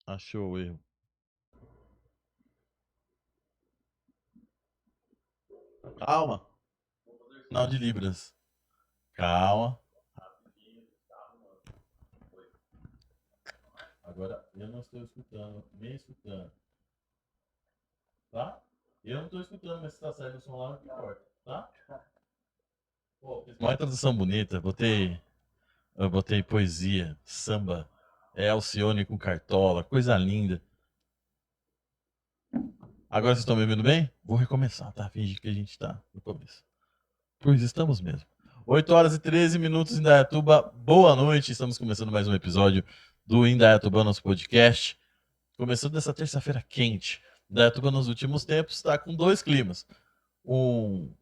Achou o erro. Calma. Não de Libras. Calma. Agora eu não estou escutando, nem escutando, tá? Eu não estou escutando, mas se tá saindo o som lá, não importa, tá? Pô, uma tradução bonita, eu botei poesia, samba, Alcione com Cartola, coisa linda. Agora vocês estão me ouvindo bem? Vou recomeçar, tá? Finge que a gente tá no começo. Pois estamos mesmo. 8 horas e 13 minutos em Indaiatuba. Boa noite, estamos começando mais um episódio do Indaiatuba, nosso podcast. Começando dessa terça-feira quente. Indaiatuba nos últimos tempos está com dois climas. Um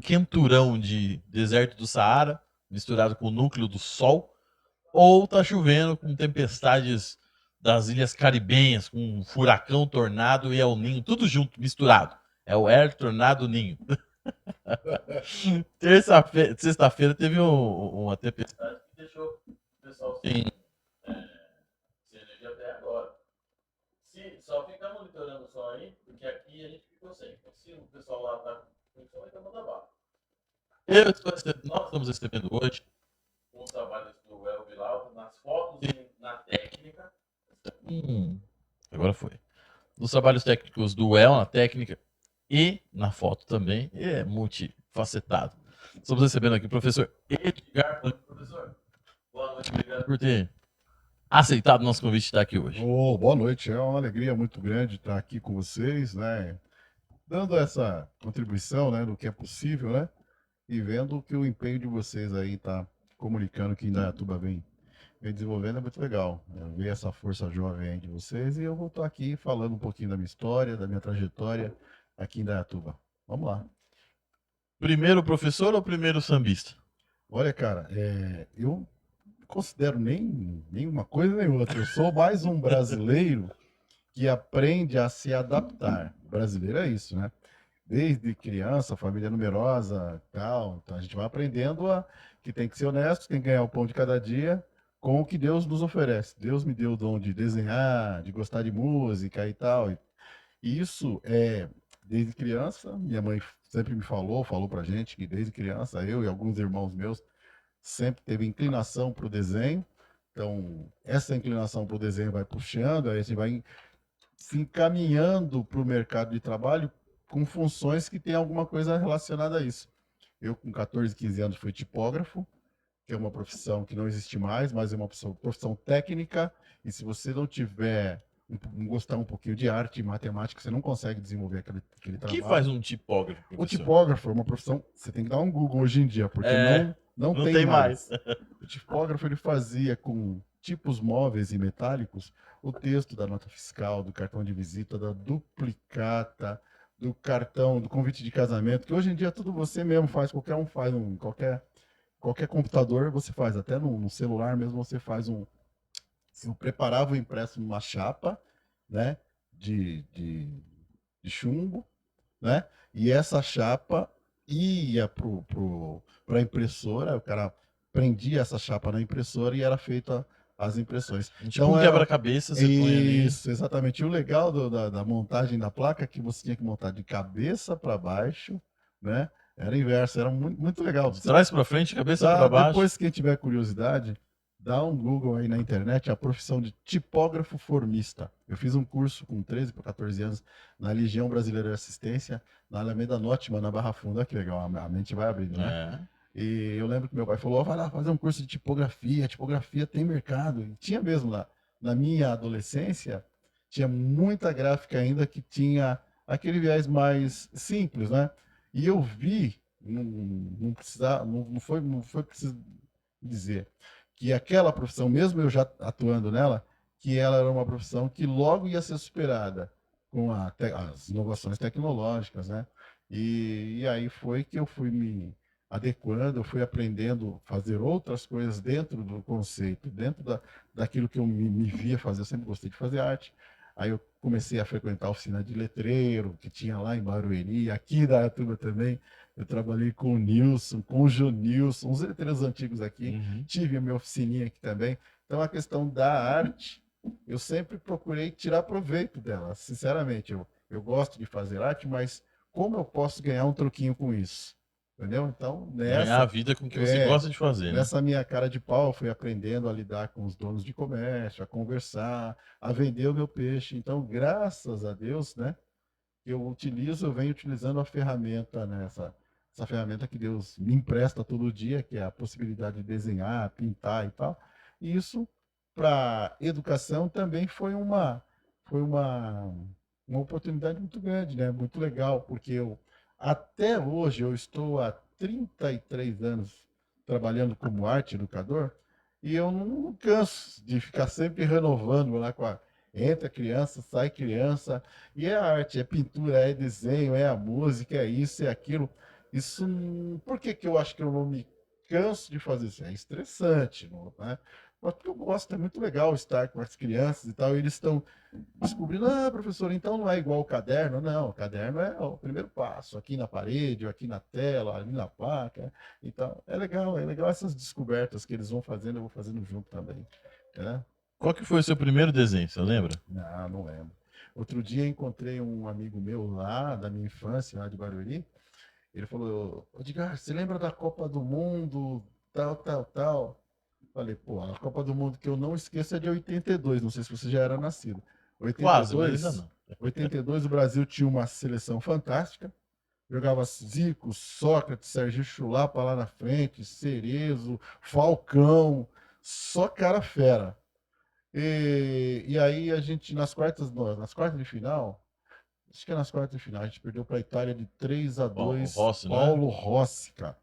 quenturão de deserto do Saara, misturado com o núcleo do Sol, ou tá chovendo com tempestades das ilhas caribenhas, com um furacão, tornado e El Ninho, tudo junto, misturado. É o El Tornado Ninho. Sexta-feira teve uma tempestade que deixou o pessoal sem energia até agora. Se só fica monitorando só aí, porque aqui a gente ficou sem. Então, se o pessoal lá tá com som, então manda bala. Nós estamos recebendo hoje os trabalhos do El Bilal nas fotos e na técnica. Agora foi. Nos trabalhos técnicos do El, na técnica e na foto também. E é multifacetado. Estamos recebendo aqui o professor Edgar. Professor, boa noite, obrigado por ter aceitado o nosso convite de estar aqui hoje. Boa noite, é uma alegria muito grande estar aqui com vocês, né? Dando essa contribuição, né, do que é possível, né? E vendo que o empenho de vocês aí está comunicando que Indaiatuba vem desenvolvendo é muito legal, né? Ver essa força jovem aí de vocês e eu vou estar aqui falando um pouquinho da minha história, da minha trajetória aqui em Indaiatuba. Vamos lá. Primeiro professor ou primeiro sambista? Olha, cara, eu considero nem uma coisa nem outra. Eu sou mais um brasileiro que aprende a se adaptar. O brasileiro é isso, né? Desde criança, família numerosa, tal, então a gente vai aprendendo que tem que ser honesto, tem que ganhar o pão de cada dia com o que Deus nos oferece. Deus me deu o dom de desenhar, de gostar de música e tal. E isso é desde criança, minha mãe sempre me falou pra gente que desde criança eu e alguns irmãos meus sempre teve inclinação para o desenho. Então, essa inclinação para o desenho vai puxando, aí a gente vai se encaminhando para o mercado de trabalho com funções que tem alguma coisa relacionada a isso. Eu, com 14, 15 anos, fui tipógrafo, que é uma profissão que não existe mais, mas é uma profissão técnica, e se você não tiver gostar um pouquinho de arte e matemática, você não consegue desenvolver aquele O que faz trabalho. um tipógrafo, O professor? tipógrafo é uma profissão, você tem que dar um Google hoje em dia, porque É, não não tem tem mais. mais. O tipógrafo ele fazia com tipos móveis e metálicos o texto da nota fiscal, do cartão de visita, da duplicata, do cartão, do convite de casamento, que hoje em dia tudo você mesmo faz, qualquer um faz, qualquer computador você faz, até no celular mesmo você faz um. Eu preparava o impresso numa chapa, né, de, de, de chumbo, né? E essa chapa ia para a impressora, o cara prendia essa chapa na impressora e era feita as impressões. Tipo um Então era quebra-cabeça, você põe ali. isso, exatamente. E o legal da montagem da placa é que você tinha que montar de cabeça para baixo, né? Era inverso, era muito legal. De trás pra frente, cabeça pra Dá, baixo. depois, quem tiver curiosidade, dá um Google aí na internet, a profissão de tipógrafo formista. Eu fiz um curso com 13 para 14 anos na Legião Brasileira de Assistência, na Alameda Nótima, na Barra Funda. Olha que legal, a mente vai abrindo, né? É. E eu lembro que meu pai falou, vai lá fazer um curso de tipografia, tipografia tem mercado. E tinha mesmo lá. Na minha adolescência, tinha muita gráfica ainda que tinha aquele viés mais simples, né? E eu vi, não foi preciso dizer, que aquela profissão, mesmo eu já atuando nela, que ela era uma profissão que logo ia ser superada com as inovações tecnológicas, né? E aí foi que eu fui me adequando, eu fui aprendendo a fazer outras coisas dentro do conceito, dentro daquilo que eu me via fazer. Eu sempre gostei de fazer arte. Aí eu comecei a frequentar a oficina de letreiro, que tinha lá em Barueri, aqui da Atuba também. Eu trabalhei com o Nilson, com o Jonilson, uns letreiros antigos aqui. Uhum. Tive a minha oficininha aqui também. Então, a questão da arte eu sempre procurei tirar proveito dela. Sinceramente, eu gosto de fazer arte, mas como eu posso ganhar um troquinho com isso? Entendeu? Então, Ganhar a vida com o que você gosta de fazer, né? nessa minha cara de pau, eu fui aprendendo a lidar com os donos de comércio, a conversar, a vender o meu peixe. Então, graças a Deus, né? Eu venho utilizando a ferramenta, né, essa ferramenta que Deus me empresta todo dia, que é a possibilidade de desenhar, pintar e tal. E isso, para educação, também foi uma oportunidade muito grande, né? Muito legal, porque até hoje, eu estou há 33 anos trabalhando como arte educador, e eu não canso de ficar sempre renovando lá entra criança, sai criança, e é arte, é pintura, é desenho, é a música, é isso, é aquilo. Isso, por que que eu acho que eu não me canso de fazer isso? É estressante, não, né? Mas porque eu gosto, é muito legal estar com as crianças e tal, e eles estão descobrindo, professor, então não é igual o caderno? Não, o caderno é o primeiro passo, aqui na parede, aqui na tela, ali na placa. Então, é legal essas descobertas que eles vão fazendo, eu vou fazendo junto também, né? Qual que foi o seu primeiro desenho, você lembra? Não lembro. Outro dia encontrei um amigo meu lá, da minha infância, lá de Barueri. Ele falou: Edgar, você lembra da Copa do Mundo, tal, tal, tal? Falei: pô, a Copa do Mundo que eu não esqueço é de 82. Não sei se você já era nascido. Quase, mas ainda 82, não. 82 o Brasil tinha uma seleção fantástica. Jogava Zico, Sócrates, Sérgio Chulapa lá na frente, Cerezo, Falcão, só cara fera. E aí a gente, nas quartas de final, acho que é nas quartas de final, a gente perdeu para a Itália de 3 a O 2, Rossi, não é? Paulo Rossi, cara.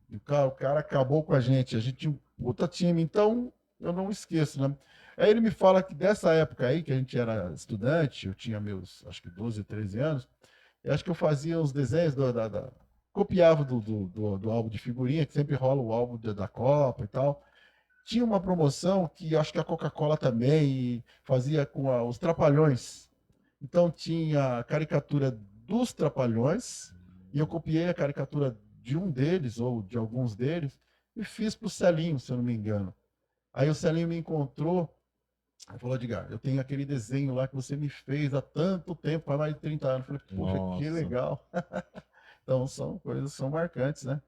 E, cara, o cara acabou com a gente. A gente tinha um puta time, então eu não esqueço, né? Aí ele me fala que dessa época aí, que a gente era estudante, eu tinha meus, acho que 12, 13 anos, eu acho que eu fazia os desenhos copiava do álbum de figurinha, que sempre rola o álbum da Copa e tal. Tinha uma promoção que eu acho que a Coca-Cola também fazia com os Trapalhões. Então tinha a caricatura dos Trapalhões e eu copiei a caricatura de um deles ou de alguns deles e fiz para o Celinho, se eu não me engano. Aí o Celinho me encontrou e falou: Edgar, eu tenho aquele desenho lá que você me fez há tanto tempo, há mais de 30 anos. Eu falei: poxa, que Nossa. legal. Então são coisas, são marcantes, né?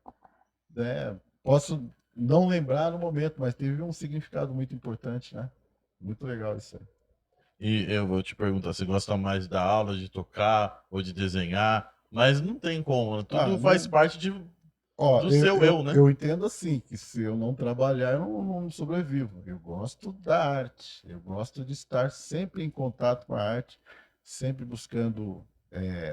Posso não lembrar no momento, mas teve um significado muito importante, né? Muito legal isso aí. E eu vou te perguntar, você gosta mais da aula, de tocar ou de desenhar? Mas não tem como, né? Tudo faz Não, parte ó, do seu eu, né? eu entendo assim, que se eu não trabalhar, eu não sobrevivo. Eu gosto da arte, eu gosto de estar sempre em contato com a arte, sempre buscando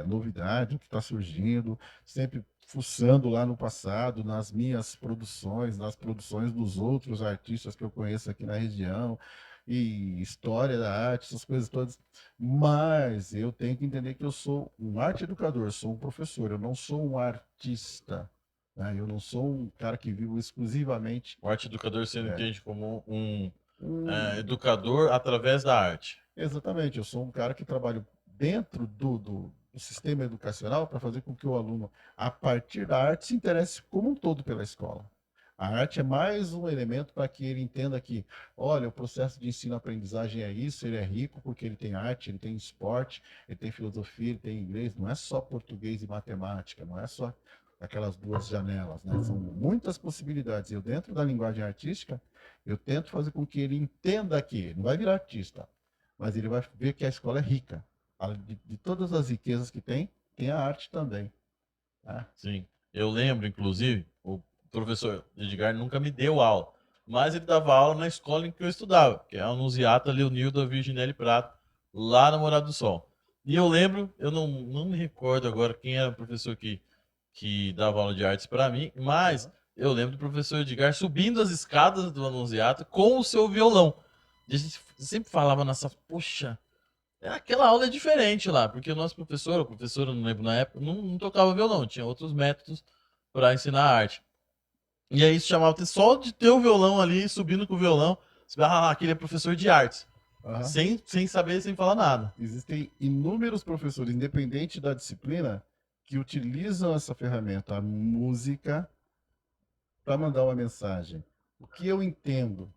novidade, o que está surgindo, sempre fuçando lá no passado, nas minhas produções, nas produções dos outros artistas que eu conheço aqui na região, e história da arte, essas coisas todas. Mas eu tenho que entender que eu sou um arte educador, sou um professor, eu não sou um artista. Né? Eu não sou um cara que vivo exclusivamente. O arte educador você É, entende como um um, educador através da arte. exatamente, eu sou um cara que trabalho dentro do sistema educacional para fazer com que o aluno, a partir da arte, se interesse como um todo pela escola. A arte é mais um elemento para que ele entenda que, olha, o processo de ensino-aprendizagem é isso, ele é rico porque ele tem arte, ele tem esporte, ele tem filosofia, ele tem inglês, não é só português e matemática, não é só aquelas duas janelas, né? São muitas possibilidades. Eu, dentro da linguagem artística, eu tento fazer com que ele entenda que ele não vai virar artista, mas ele vai ver que a escola é rica. De todas as riquezas que tem, tem a arte também. Tá? Sim. Eu lembro, inclusive, o professor Edgar nunca me deu aula, mas ele dava aula na escola em que eu estudava, que é a Anunciata Leonilda Virginelli Prato, lá na Morada do Sol. E eu lembro, eu não me recordo agora quem era o professor que dava aula de artes para mim, mas Uhum. eu lembro do professor Edgar subindo as escadas do Anunciata com o seu violão. E a gente sempre falava nessa, poxa, aquela aula é diferente lá, porque o nosso professor, ou professora, não lembro na época, não tocava violão, tinha outros métodos para ensinar arte. E aí isso chamava atenção só de ter o violão ali, subindo com o violão, você fala, aquele é professor de artes, Uhum. sem saber, sem falar nada. Existem inúmeros professores, independente da disciplina, que utilizam essa ferramenta, a música, para mandar uma mensagem. O que eu entendo?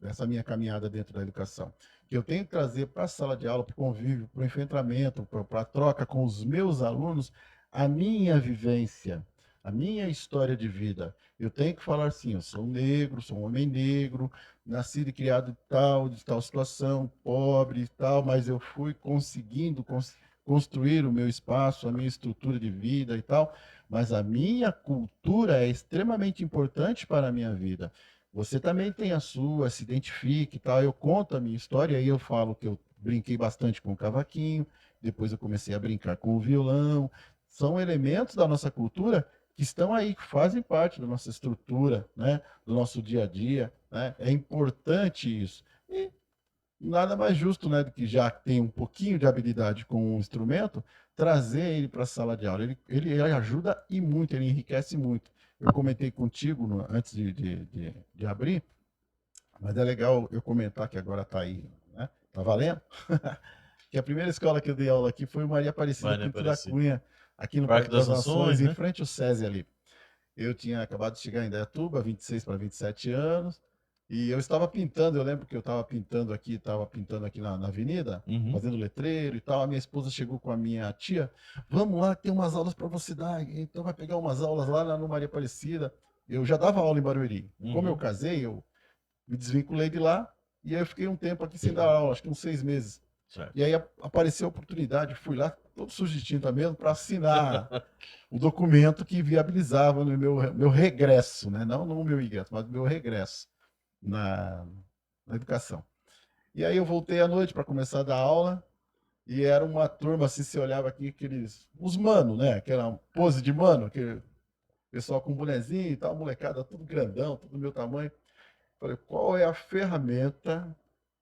dessa minha caminhada dentro da educação. Que eu tenho que trazer para a sala de aula, para o convívio, para o enfrentamento, para a troca com os meus alunos, a minha vivência, a minha história de vida. Eu tenho que falar assim, eu sou negro, sou um homem negro, nascido e criado de tal situação, pobre e tal, mas eu fui conseguindo construir o meu espaço, a minha estrutura de vida e tal, mas a minha cultura é extremamente importante para a minha vida. Você também tem a sua, se identifique e tal. Eu conto a minha história, aí eu falo que eu brinquei bastante com o cavaquinho, depois eu comecei a brincar com o violão. São elementos da nossa cultura que estão aí, que fazem parte da nossa estrutura, né? Do nosso dia a dia, né? É importante isso. E nada mais justo, né, do que já tem um pouquinho de habilidade com um instrumento, trazer ele para a sala de aula. Ele ajuda e muito, ele enriquece muito. Eu comentei contigo antes de abrir, mas é legal eu comentar que agora está aí, né? Tá valendo? Que a primeira escola que eu dei aula aqui foi o Maria Aparecida Maria Pinto da Aparecida. Cunha, aqui no Parque Parque das das Nações, Nações, em né? frente ao SESI ali. Eu tinha acabado de chegar em Indaiatuba, 26 para 27 anos, e eu estava pintando, eu lembro que eu estava pintando aqui na avenida, Uhum. fazendo letreiro e tal. A minha esposa chegou com a minha tia, vamos lá, tem umas aulas para você dar, então vai pegar umas aulas lá no Maria Aparecida. Eu já dava aula em Barueri. Como eu Uhum. casei, eu me desvinculei de lá, e aí eu fiquei um tempo aqui sem dar aula, acho que uns 6 meses. E Certo. aí apareceu a oportunidade, fui lá, todo sujo de tinta mesmo, para assinar o documento que viabilizava no meu regresso, né? Não no meu ingresso, mas no meu regresso na, na educação. E aí eu voltei à noite para começar a dar aula, e era uma turma, assim, você olhava aqui, os mano, né? Aquela pose de mano, aquele pessoal com bonezinho e tal, molecada tudo grandão, tudo do meu tamanho. Falei, qual é a ferramenta,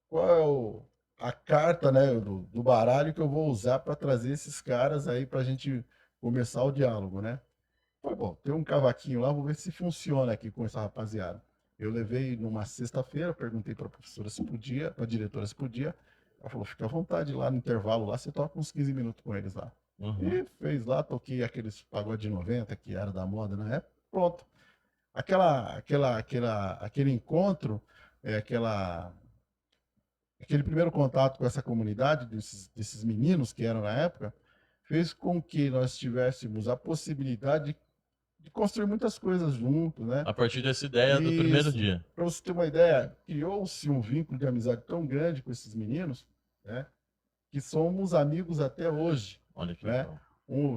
qual é a carta, né, do baralho que eu vou usar para trazer esses caras aí para a gente começar o diálogo, né? Foi bom, tem um cavaquinho lá, vou ver se funciona aqui com essa rapaziada. Eu levei numa sexta-feira, perguntei para a professora se podia, para a diretora se podia. Ela falou, fica à vontade lá no intervalo, lá você toca uns 15 minutos com eles lá. Uhum. E fez lá, toquei aqueles pagode de 90, que era da moda na época, pronto. Aquele encontro, é, aquela, aquele primeiro contato com essa comunidade, desses meninos que eram na época, fez com que nós tivéssemos a possibilidade de construir muitas coisas juntos, né? A partir dessa ideia do primeiro Isso. dia. Para você ter uma ideia, criou-se um vínculo de amizade tão grande com esses meninos, né? Que somos amigos até hoje, Olha que né? legal.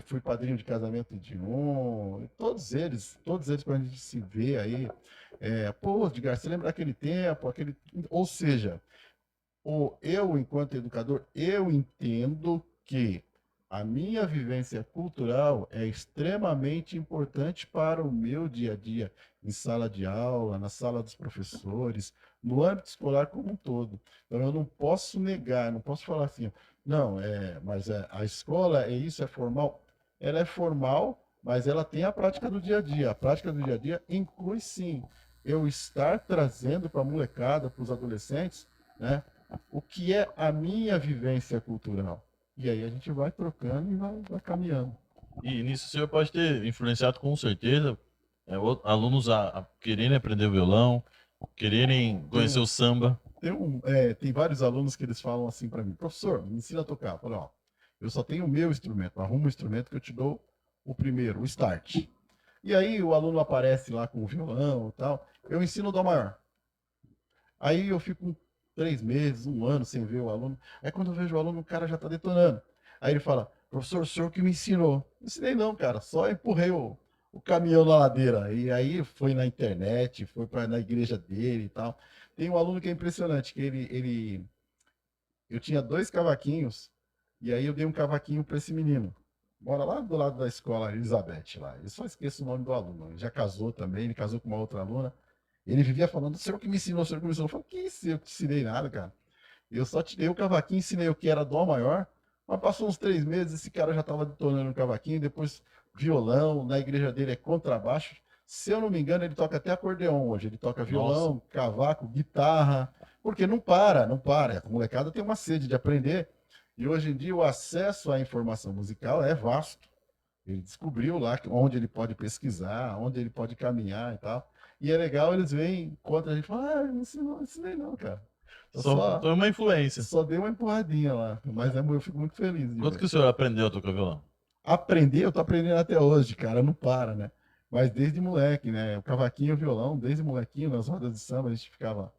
Fui padrinho de casamento de um, todos eles quando a gente se vê aí, pô, Edgar, você lembra daquele tempo, ou seja, eu, enquanto educador, eu entendo que a minha vivência cultural é extremamente importante para o meu dia a dia, em sala de aula, na sala dos professores, no âmbito escolar como um todo. Então, eu não posso negar, não posso falar assim, não, mas a escola é isso, é formal. Ela é formal, mas ela tem a prática do dia a dia. A prática do dia a dia inclui, sim, eu estar trazendo para a molecada, para os adolescentes, né, o que é a minha vivência cultural. E aí a gente vai trocando e vai caminhando. E nisso o senhor pode ter influenciado com certeza alunos a quererem aprender violão, quererem Tem, conhecer o um, samba. tem vários alunos que eles falam assim para mim, professor, me ensina a tocar. Eu falo, ó, eu só tenho o meu instrumento, arruma um instrumento que eu te dou o primeiro, o start. E aí o aluno aparece lá com o violão e tal, eu ensino o dó maior. Aí eu fico 3 meses, um ano sem ver o aluno. Aí quando eu vejo o aluno, o cara já está detonando. Aí ele fala, professor, o senhor que me ensinou. Não ensinei não, cara, só empurrei o caminhão na ladeira. E aí foi na internet, foi na igreja dele e tal. Tem um aluno que é impressionante, que eu tinha 2 cavaquinhos, e aí eu dei um cavaquinho para esse menino. Mora lá do lado da escola Elizabeth lá. Eu só esqueço o nome do aluno. Ele já casou também, ele casou com uma outra aluna. Ele vivia falando, o senhor que me ensinou, o senhor que me ensinou. Eu falei, que isso? Eu te ensinei nada, cara. Eu só te dei o cavaquinho, ensinei o que era dó maior. Mas passou uns 3 meses, esse cara já estava detonando o cavaquinho, depois violão, na igreja dele é contrabaixo. Se eu não me engano, ele toca até acordeon hoje. Ele toca Nossa. violão, cavaco, guitarra, porque não para, não para. A molecada tem uma sede de aprender. E hoje em dia o acesso à informação musical é vasto. Ele descobriu lá onde ele pode pesquisar, onde ele pode caminhar e tal. E é legal, eles vêm, enquanto a gente fala, ah, não ensinei não, cara. Eu Só só, foi uma influência. só dei uma empurradinha lá, mas eu fico muito feliz de Quanto ver. que o senhor aprendeu a tocar violão? Aprender, eu tô aprendendo até hoje, cara, não para, né? Mas desde moleque, né? O cavaquinho e o violão, desde molequinho, nas rodas de samba, a gente ficava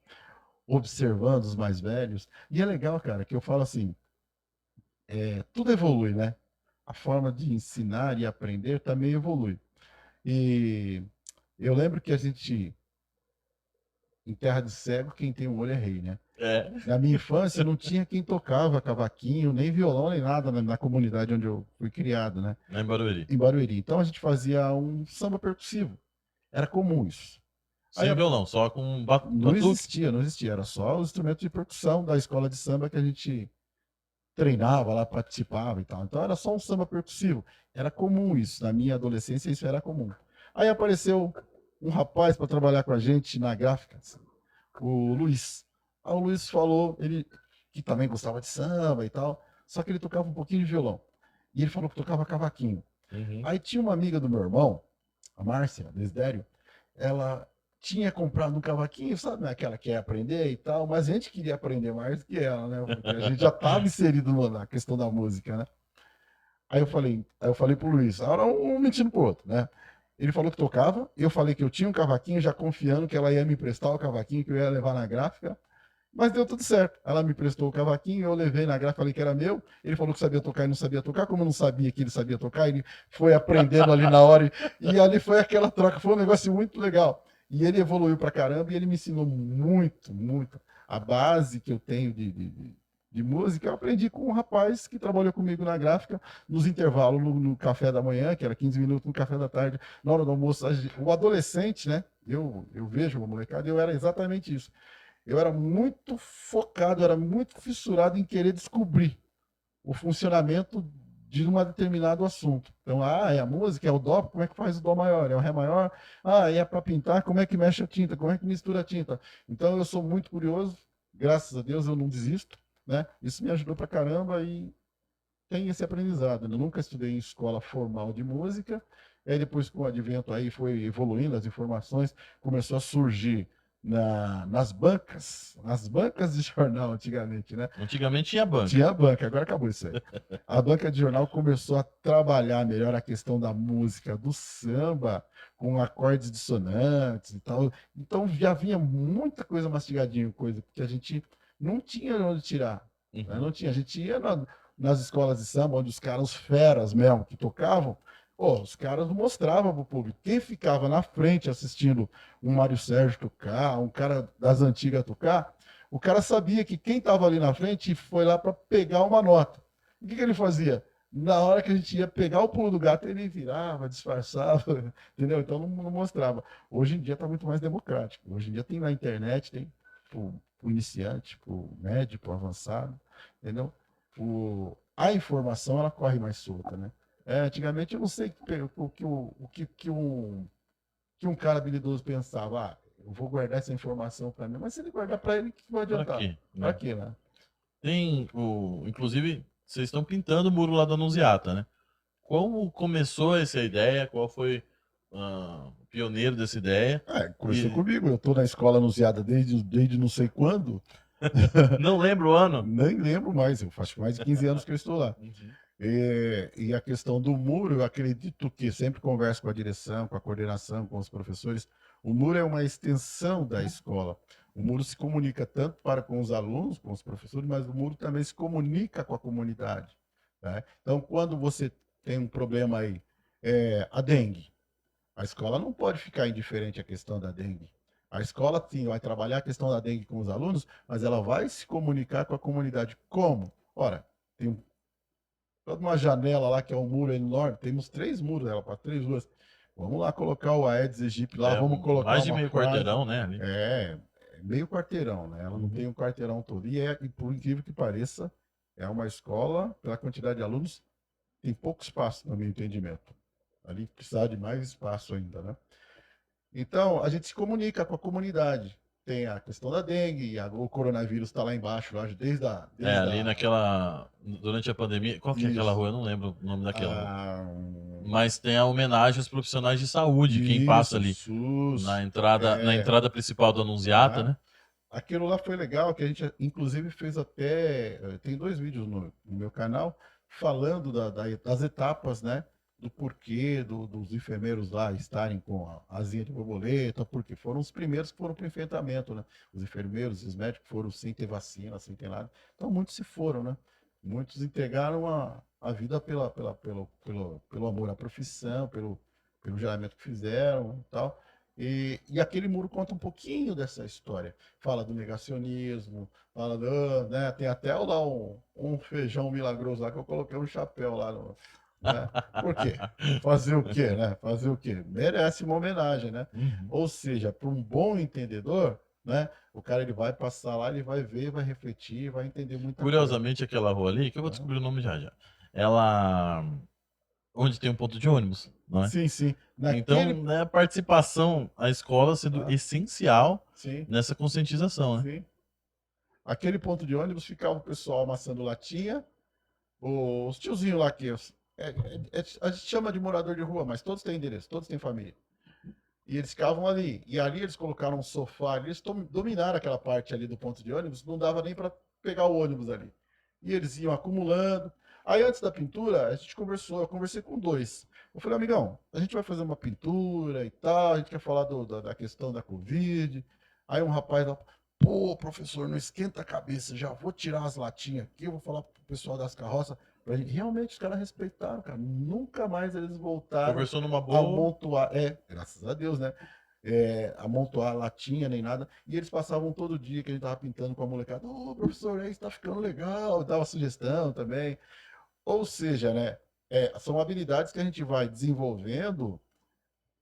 observando os mais velhos. E é legal, cara, que eu falo assim, tudo evolui, né? A forma de ensinar e aprender também evolui. E eu lembro que a gente, em terra de cego, quem tem um olho é rei, né? É, Na minha infância não tinha quem tocava cavaquinho, nem violão, nem nada na comunidade onde eu fui criado, né? lá em Barueri. Em Barueri. Então a gente fazia um samba percussivo. Era comum isso. Aí Sem violão, só com não batuque. existia, não existia. Era só os instrumentos de percussão da escola de samba que a gente treinava lá, participava e tal. Então era só um samba percussivo. Era comum isso. Na minha adolescência isso era comum. Aí apareceu um rapaz para trabalhar com a gente na gráfica, o Luiz. Aí o Luiz falou, ele que também gostava de samba e tal, só que ele tocava um pouquinho de violão. E ele falou que tocava cavaquinho. Uhum. Aí tinha uma amiga do meu irmão, a Márcia Desidério, ela tinha comprado um cavaquinho, sabe, né? Aquela que quer aprender e tal, mas a gente queria aprender mais do que ela, né? Porque a gente já estava inserido na questão da música, né? Aí eu falei pro Luiz, agora um mentindo pro outro, né? Ele falou que tocava, eu falei que eu tinha um cavaquinho, já confiando que ela ia me emprestar o cavaquinho, que eu ia levar na gráfica, mas deu tudo certo. Ela me emprestou o cavaquinho, eu levei na gráfica, falei que era meu. Ele falou que sabia tocar e não sabia tocar. Como eu não sabia que ele sabia tocar, ele foi aprendendo ali na hora. E ali foi aquela troca, foi um negócio muito legal. E ele evoluiu pra caramba e ele me ensinou muito, muito. A base que eu tenho de música, eu aprendi com um rapaz que trabalhou comigo na gráfica, nos intervalos, no café da manhã, que era 15 minutos, no café da tarde, na hora do almoço. O adolescente, né? Eu vejo uma molecada, eu era exatamente isso. Eu era muito focado, era muito fissurado em querer descobrir o funcionamento de um determinado assunto. Então, é a música, é o dó, como é que faz o dó maior? É o ré maior? É para pintar, como é que mexe a tinta? Como é que mistura a tinta? Então, eu sou muito curioso, graças a Deus eu não desisto, né? Isso me ajudou pra caramba e tem esse aprendizado. Eu nunca estudei em escola formal de música, aí depois com o advento aí foi evoluindo, as informações começou a surgir nas bancas de jornal antigamente, né? Antigamente tinha banca. Tinha a banca, agora acabou isso aí. A banca de jornal começou a trabalhar melhor a questão da música, do samba, com acordes dissonantes e tal. Então já vinha muita coisa mastigadinha, coisa que a gente não tinha onde tirar. Né? Uhum. Não tinha. A gente ia nas escolas de samba, onde os caras, os feras mesmo, que tocavam, os caras mostravam para o público. Quem ficava na frente assistindo um Mário Sérgio tocar, um cara das antigas tocar, o cara sabia que quem estava ali na frente foi lá para pegar uma nota. O que ele fazia? Na hora que a gente ia pegar o pulo do gato, ele virava, disfarçava, entendeu? Então não mostrava. Hoje em dia está muito mais democrático. Hoje em dia tem na internet, tem para o iniciante, para o médio, para o avançado, entendeu? A informação ela corre mais solta, né? Antigamente eu não sei que um cara habilidoso pensava, eu vou guardar essa informação para mim, mas se ele guardar para ele, o que vai Pra adiantar? quê? Para Né? quê, né? Tem o. Inclusive, vocês estão pintando o muro lá da Anunciata, né? Como começou essa ideia? Qual foi o pioneiro dessa ideia? Começou E comigo, eu estou na escola anunciada desde não sei quando, não lembro o ano. nem lembro mais, eu faço mais de 15 anos que eu estou lá. Uhum. E a questão do muro, eu acredito que sempre converso com a direção, com a coordenação, com os professores. O muro é uma extensão da escola. O muro se comunica tanto para com os alunos, com os professores, mas o muro também se comunica com a comunidade. Né? Então, quando você tem um problema aí, a dengue, a escola não pode ficar indiferente à questão da dengue. A escola, sim, vai trabalhar a questão da dengue com os alunos, mas ela vai se comunicar com a comunidade. Como? Ora, tem toda uma janela lá que é um muro enorme, temos 3 muros dela, para 3 ruas. Vamos lá colocar o Aedes aegypti lá, vamos colocar Mais de uma meio frase. quarteirão, né? Ali. É meio quarteirão, né? Ela não tem um quarteirão todo. E por incrível que pareça, é uma escola, pela quantidade de alunos, tem pouco espaço, no meu entendimento. Ali precisa de mais espaço ainda, né? Então, a gente se comunica com a comunidade. Tem a questão da dengue, o coronavírus está lá embaixo, eu acho, Ali naquela. Durante a pandemia. Qual que é aquela Isso. rua? Eu não lembro o nome daquela rua. Mas tem a homenagem aos profissionais de saúde, quem passa Isso, ali SUS. na entrada principal do Anunciata, Tá? né? Aquilo lá foi legal, que a gente inclusive fez até. Tem 2 vídeos no meu canal falando das etapas, né? Do porquê dos enfermeiros lá estarem com a asinha de borboleta, porque foram os primeiros que foram para o enfrentamento, né? Os enfermeiros e os médicos foram sem ter vacina, sem ter nada. Então muitos se foram, né? Muitos entregaram a vida pelo amor à profissão, pelo juramento que fizeram e tal. E aquele muro conta um pouquinho dessa história. Fala do negacionismo, fala do, né, tem até lá um feijão milagroso lá que eu coloquei um chapéu lá, né? Por quê? Fazer o quê, né? Fazer o quê? Merece uma homenagem, né? Uhum. Ou seja, para um bom entendedor, né? O cara ele vai passar lá, ele vai ver, vai refletir, vai entender muita coisa. Curiosamente, aquela rua ali, que eu vou Né? descobrir o nome já já, ela. Onde tem um ponto de ônibus, não é? Sim, sim. Então, Naquele. né, a participação, a escola sendo Ah, essencial sim, nessa conscientização, né? sim. Aquele ponto de ônibus ficava o pessoal amassando latinha, os tiozinhos lá que a gente chama de morador de rua, mas todos têm endereço, todos têm família. E eles ficavam ali. E ali eles colocaram um sofá, eles dominaram aquela parte ali do ponto de ônibus, não dava nem para pegar o ônibus ali. E eles iam acumulando. Aí antes da pintura, a gente conversou, eu conversei com dois. Eu falei, amigão, a gente vai fazer uma pintura e tal, a gente quer falar da questão da Covid. Aí um rapaz lá, pô, professor, não esquenta a cabeça, já vou tirar as latinhas aqui, eu vou falar pro pessoal das carroças. Realmente os caras respeitaram, cara. Nunca mais eles voltaram Conversou numa a boa. amontoar. Graças a Deus, né? Amontoar latinha nem nada. E eles passavam todo dia que a gente tava pintando com a molecada. Ô, professor, aí está ficando legal. Dava sugestão também. Ou seja, né? São habilidades que a gente vai desenvolvendo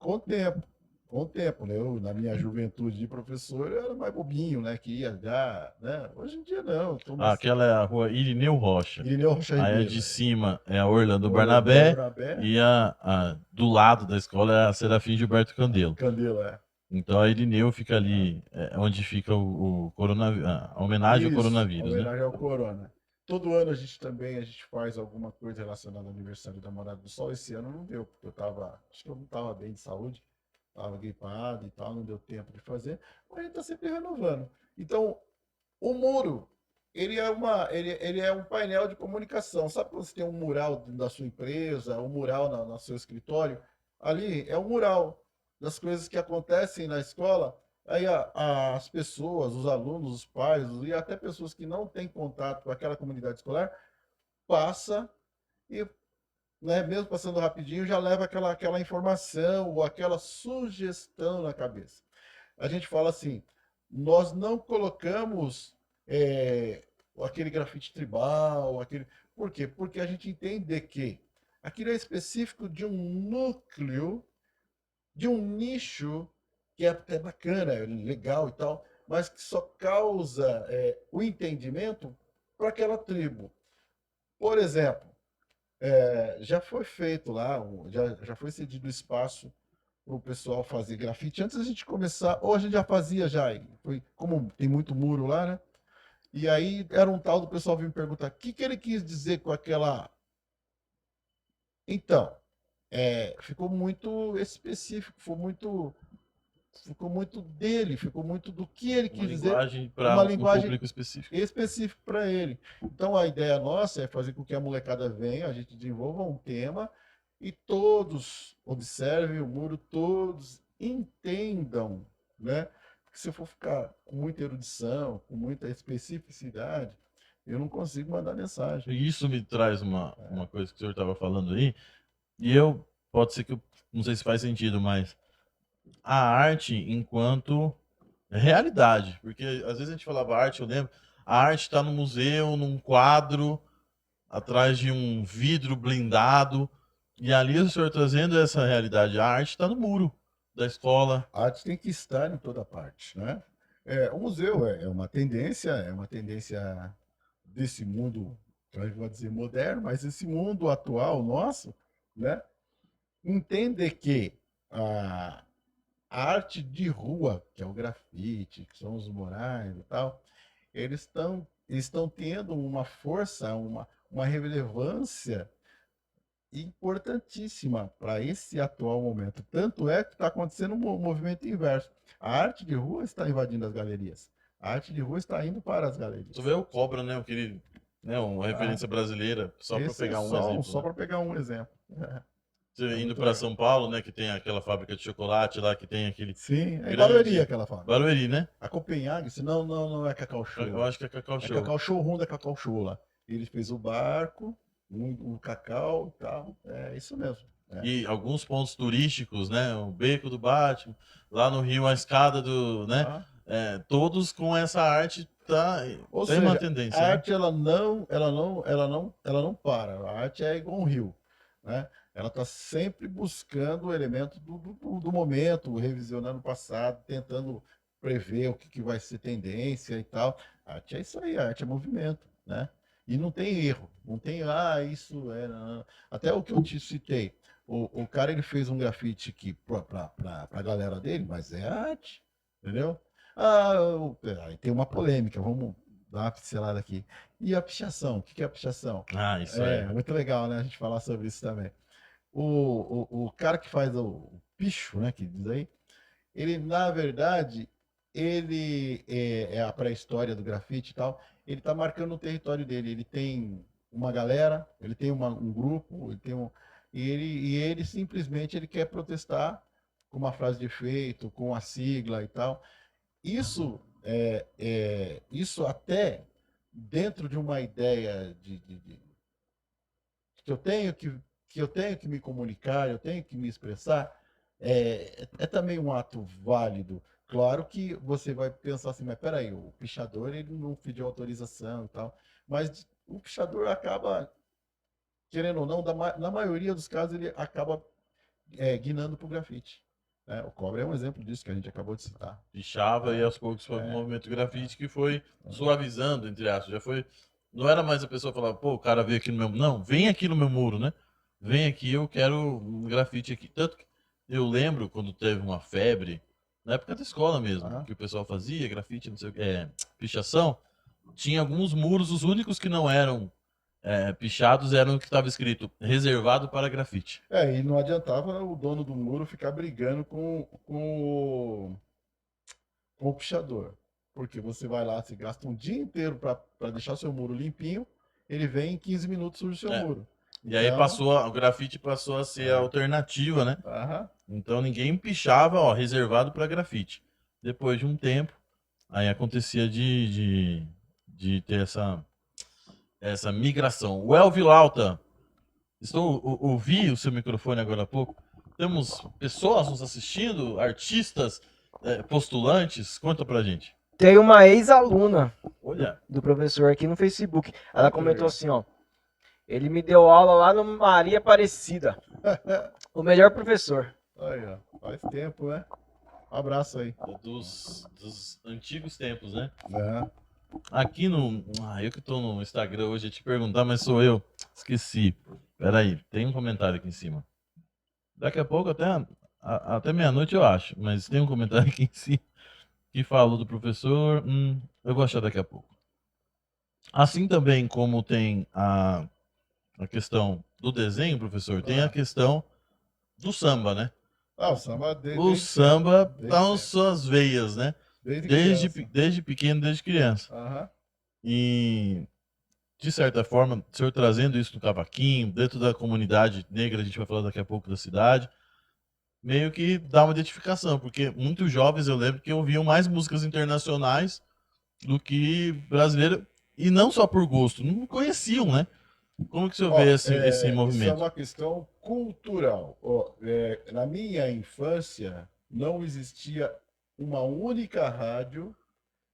com o tempo. Com o tempo, né? Eu, na minha juventude de professor, eu era mais bobinho, né? Que ia já, né? Hoje em dia não, tô Ah, mais. aquela é a rua Irineu Rocha. Irineu Rocha Aí a Ribeiro, de cima é a Orlando Barnabé Barnabé, e do lado da escola é a Serafim Gilberto Candelo. Candelo, Então a Irineu fica ali, onde fica o coronavírus, a homenagem ao Isso, coronavírus, né? homenagem ao Corona. Todo ano a gente faz alguma coisa relacionada ao aniversário da Morada do Sol. Esse ano não deu, porque acho que eu não estava bem de saúde, estava gripado e tal, não deu tempo de fazer, mas a gente está sempre renovando. Então, o muro, ele é um painel de comunicação. Sabe quando você tem um mural dentro da sua empresa, um mural no seu escritório? Ali é um mural das coisas que acontecem na escola. Aí as pessoas, os alunos, os pais e até pessoas que não têm contato com aquela comunidade escolar, passa e, né, mesmo passando rapidinho, já leva aquela informação ou aquela sugestão na cabeça. A gente fala assim, nós não colocamos é, aquele grafite tribal, aquele. Por quê? Porque a gente entende que aquilo é específico de um núcleo, de um nicho que é até bacana, é legal e tal, mas que só causa o entendimento para aquela tribo. Por exemplo, já foi feito lá, já foi cedido espaço para o pessoal fazer grafite. Antes da gente começar, ou a gente já fazia já, foi, como tem muito muro lá, né? E aí era um tal do pessoal vir me perguntar o que ele quis dizer com aquela. Então, ficou muito específico, ficou muito dele, ficou muito do que ele Uma quis dizer, linguagem para uma um linguagem público específico. específica para ele. Então a ideia nossa é fazer com que a molecada venha, a gente desenvolva um tema e todos observem o muro, todos entendam, né? Porque se eu for ficar com muita erudição, com muita especificidade, eu não consigo mandar mensagem. E isso me traz uma coisa que o senhor estava falando aí, e pode ser que não sei se faz sentido, mas a arte enquanto realidade, porque às vezes a gente falava arte, eu lembro, a arte está no museu, num quadro, atrás de um vidro blindado, e ali o senhor trazendo essa realidade, a arte está no muro da escola. A arte tem que estar em toda parte, né? O museu é uma tendência desse mundo, eu vou dizer moderno, mas esse mundo atual nosso, né? Entender que a arte de rua, que é o grafite, que são os murais e tal, eles estão tendo uma força, uma relevância importantíssima para esse atual momento. Tanto é que está acontecendo um movimento inverso. A arte de rua está invadindo as galerias. A arte de rua está indo para as galerias. Tu vê o Cobra, né? Aquele, né? Uma referência brasileira, só para Esse é pegar um exemplo, só né? para pegar um exemplo. Você É indo muito para legal. São Paulo, né? Que tem aquela fábrica de chocolate lá, que tem aquele Sim, é em Barueri grande aquela fábrica. Barueri, né? A Copenhague, não é Cacau Eu Show. acho que é Cacau É Show. Cacau Showroom da Cacau Show lá. Ele fez o barco, o cacau e tal. É isso mesmo. É. E alguns pontos turísticos, né? O Beco do Batman, lá no Rio a escada do, né? Ah, Todos com essa arte tá ou tem uma seja, a tendência, né? arte ela não para. A arte é igual um rio, né? Ela está sempre buscando o elemento do momento, revisionando o passado, tentando prever o que vai ser tendência e tal. A arte é isso aí, a arte é movimento, né? E não tem erro, não tem, isso é. Não. Até o que eu te citei, o cara ele fez um grafite aqui para a galera dele, mas é arte, entendeu? Aí tem uma polêmica, vamos dar uma pincelada aqui. E a pichação? O que é a pichação? Ah, isso É é. muito legal, né? A gente falar sobre isso também. O cara que faz o picho, né? Que diz aí, ele, na verdade, ele é a pré-história do grafite e tal. Ele está marcando o território dele. Ele tem uma galera, ele tem um grupo, ele tem e ele simplesmente ele quer protestar com uma frase de efeito, com a sigla e tal. Isso até dentro de uma ideia que eu tenho que me comunicar, eu tenho que me expressar, é também um ato válido. Claro que você vai pensar assim, mas peraí, o pichador ele não pediu autorização e tal, mas o pichador acaba, querendo ou não, na maioria dos casos ele acaba guinando para o grafite. Né? O Cobra é um exemplo disso que a gente acabou de citar. Pichava e É, aos poucos foi um é, movimento grafite que foi suavizando, entre aspas. Já foi. Não era mais a pessoa falar, pô, o cara veio aqui no meu. Não, vem aqui no meu muro, né? Vem aqui, eu quero um grafite aqui. Tanto que eu lembro quando teve uma febre, na época da escola mesmo, aham. que o pessoal fazia grafite, não sei o que, pichação. Tinha alguns muros, os únicos que não eram pichados eram o que estava escrito reservado para grafite. E não adiantava o dono do muro ficar brigando com o pichador. Porque você vai lá, você gasta um dia inteiro para deixar seu muro limpinho, ele vem em 15 minutos surge seu É. muro. E aí Então, o grafite passou a ser a alternativa, né? aham, Então ninguém pichava, ó, reservado para grafite. Depois de um tempo, aí acontecia de ter essa migração. O Elvilauta, ouvi o seu microfone agora há pouco. Temos pessoas nos assistindo, artistas, postulantes. Conta pra gente. Tem uma ex-aluna Olha, do professor aqui no Facebook. Ela que comentou legal. assim, ó. Ele me deu aula lá no Maria Aparecida. O melhor professor. Aí, ó, faz tempo, né? Um abraço aí. dos antigos tempos, né? Aham. Aqui no. Eu que tô no Instagram hoje ia te perguntar, mas sou eu. Esqueci. Peraí, tem um comentário aqui em cima. Daqui a pouco, até meia-noite eu acho, mas tem um comentário aqui em cima que falou do professor. Eu vou achar daqui a pouco. Assim também como tem a questão do desenho, professor, tem a Ah, questão do samba, né? o samba O desde sempre. samba Desde tá nas sempre. suas veias, né? Desde Desde, criança. desde pequeno, desde criança. Aham. E, de certa forma, o senhor trazendo isso no cavaquinho, dentro da comunidade negra, a gente vai falar daqui a pouco da cidade, meio que dá uma identificação, porque muitos jovens eu lembro que ouviam mais músicas internacionais do que brasileira, e não só por gosto, não conheciam, né? Como que o senhor vê Ó, esse isso é movimento? uma questão cultural. Ó, na minha infância, não existia uma única rádio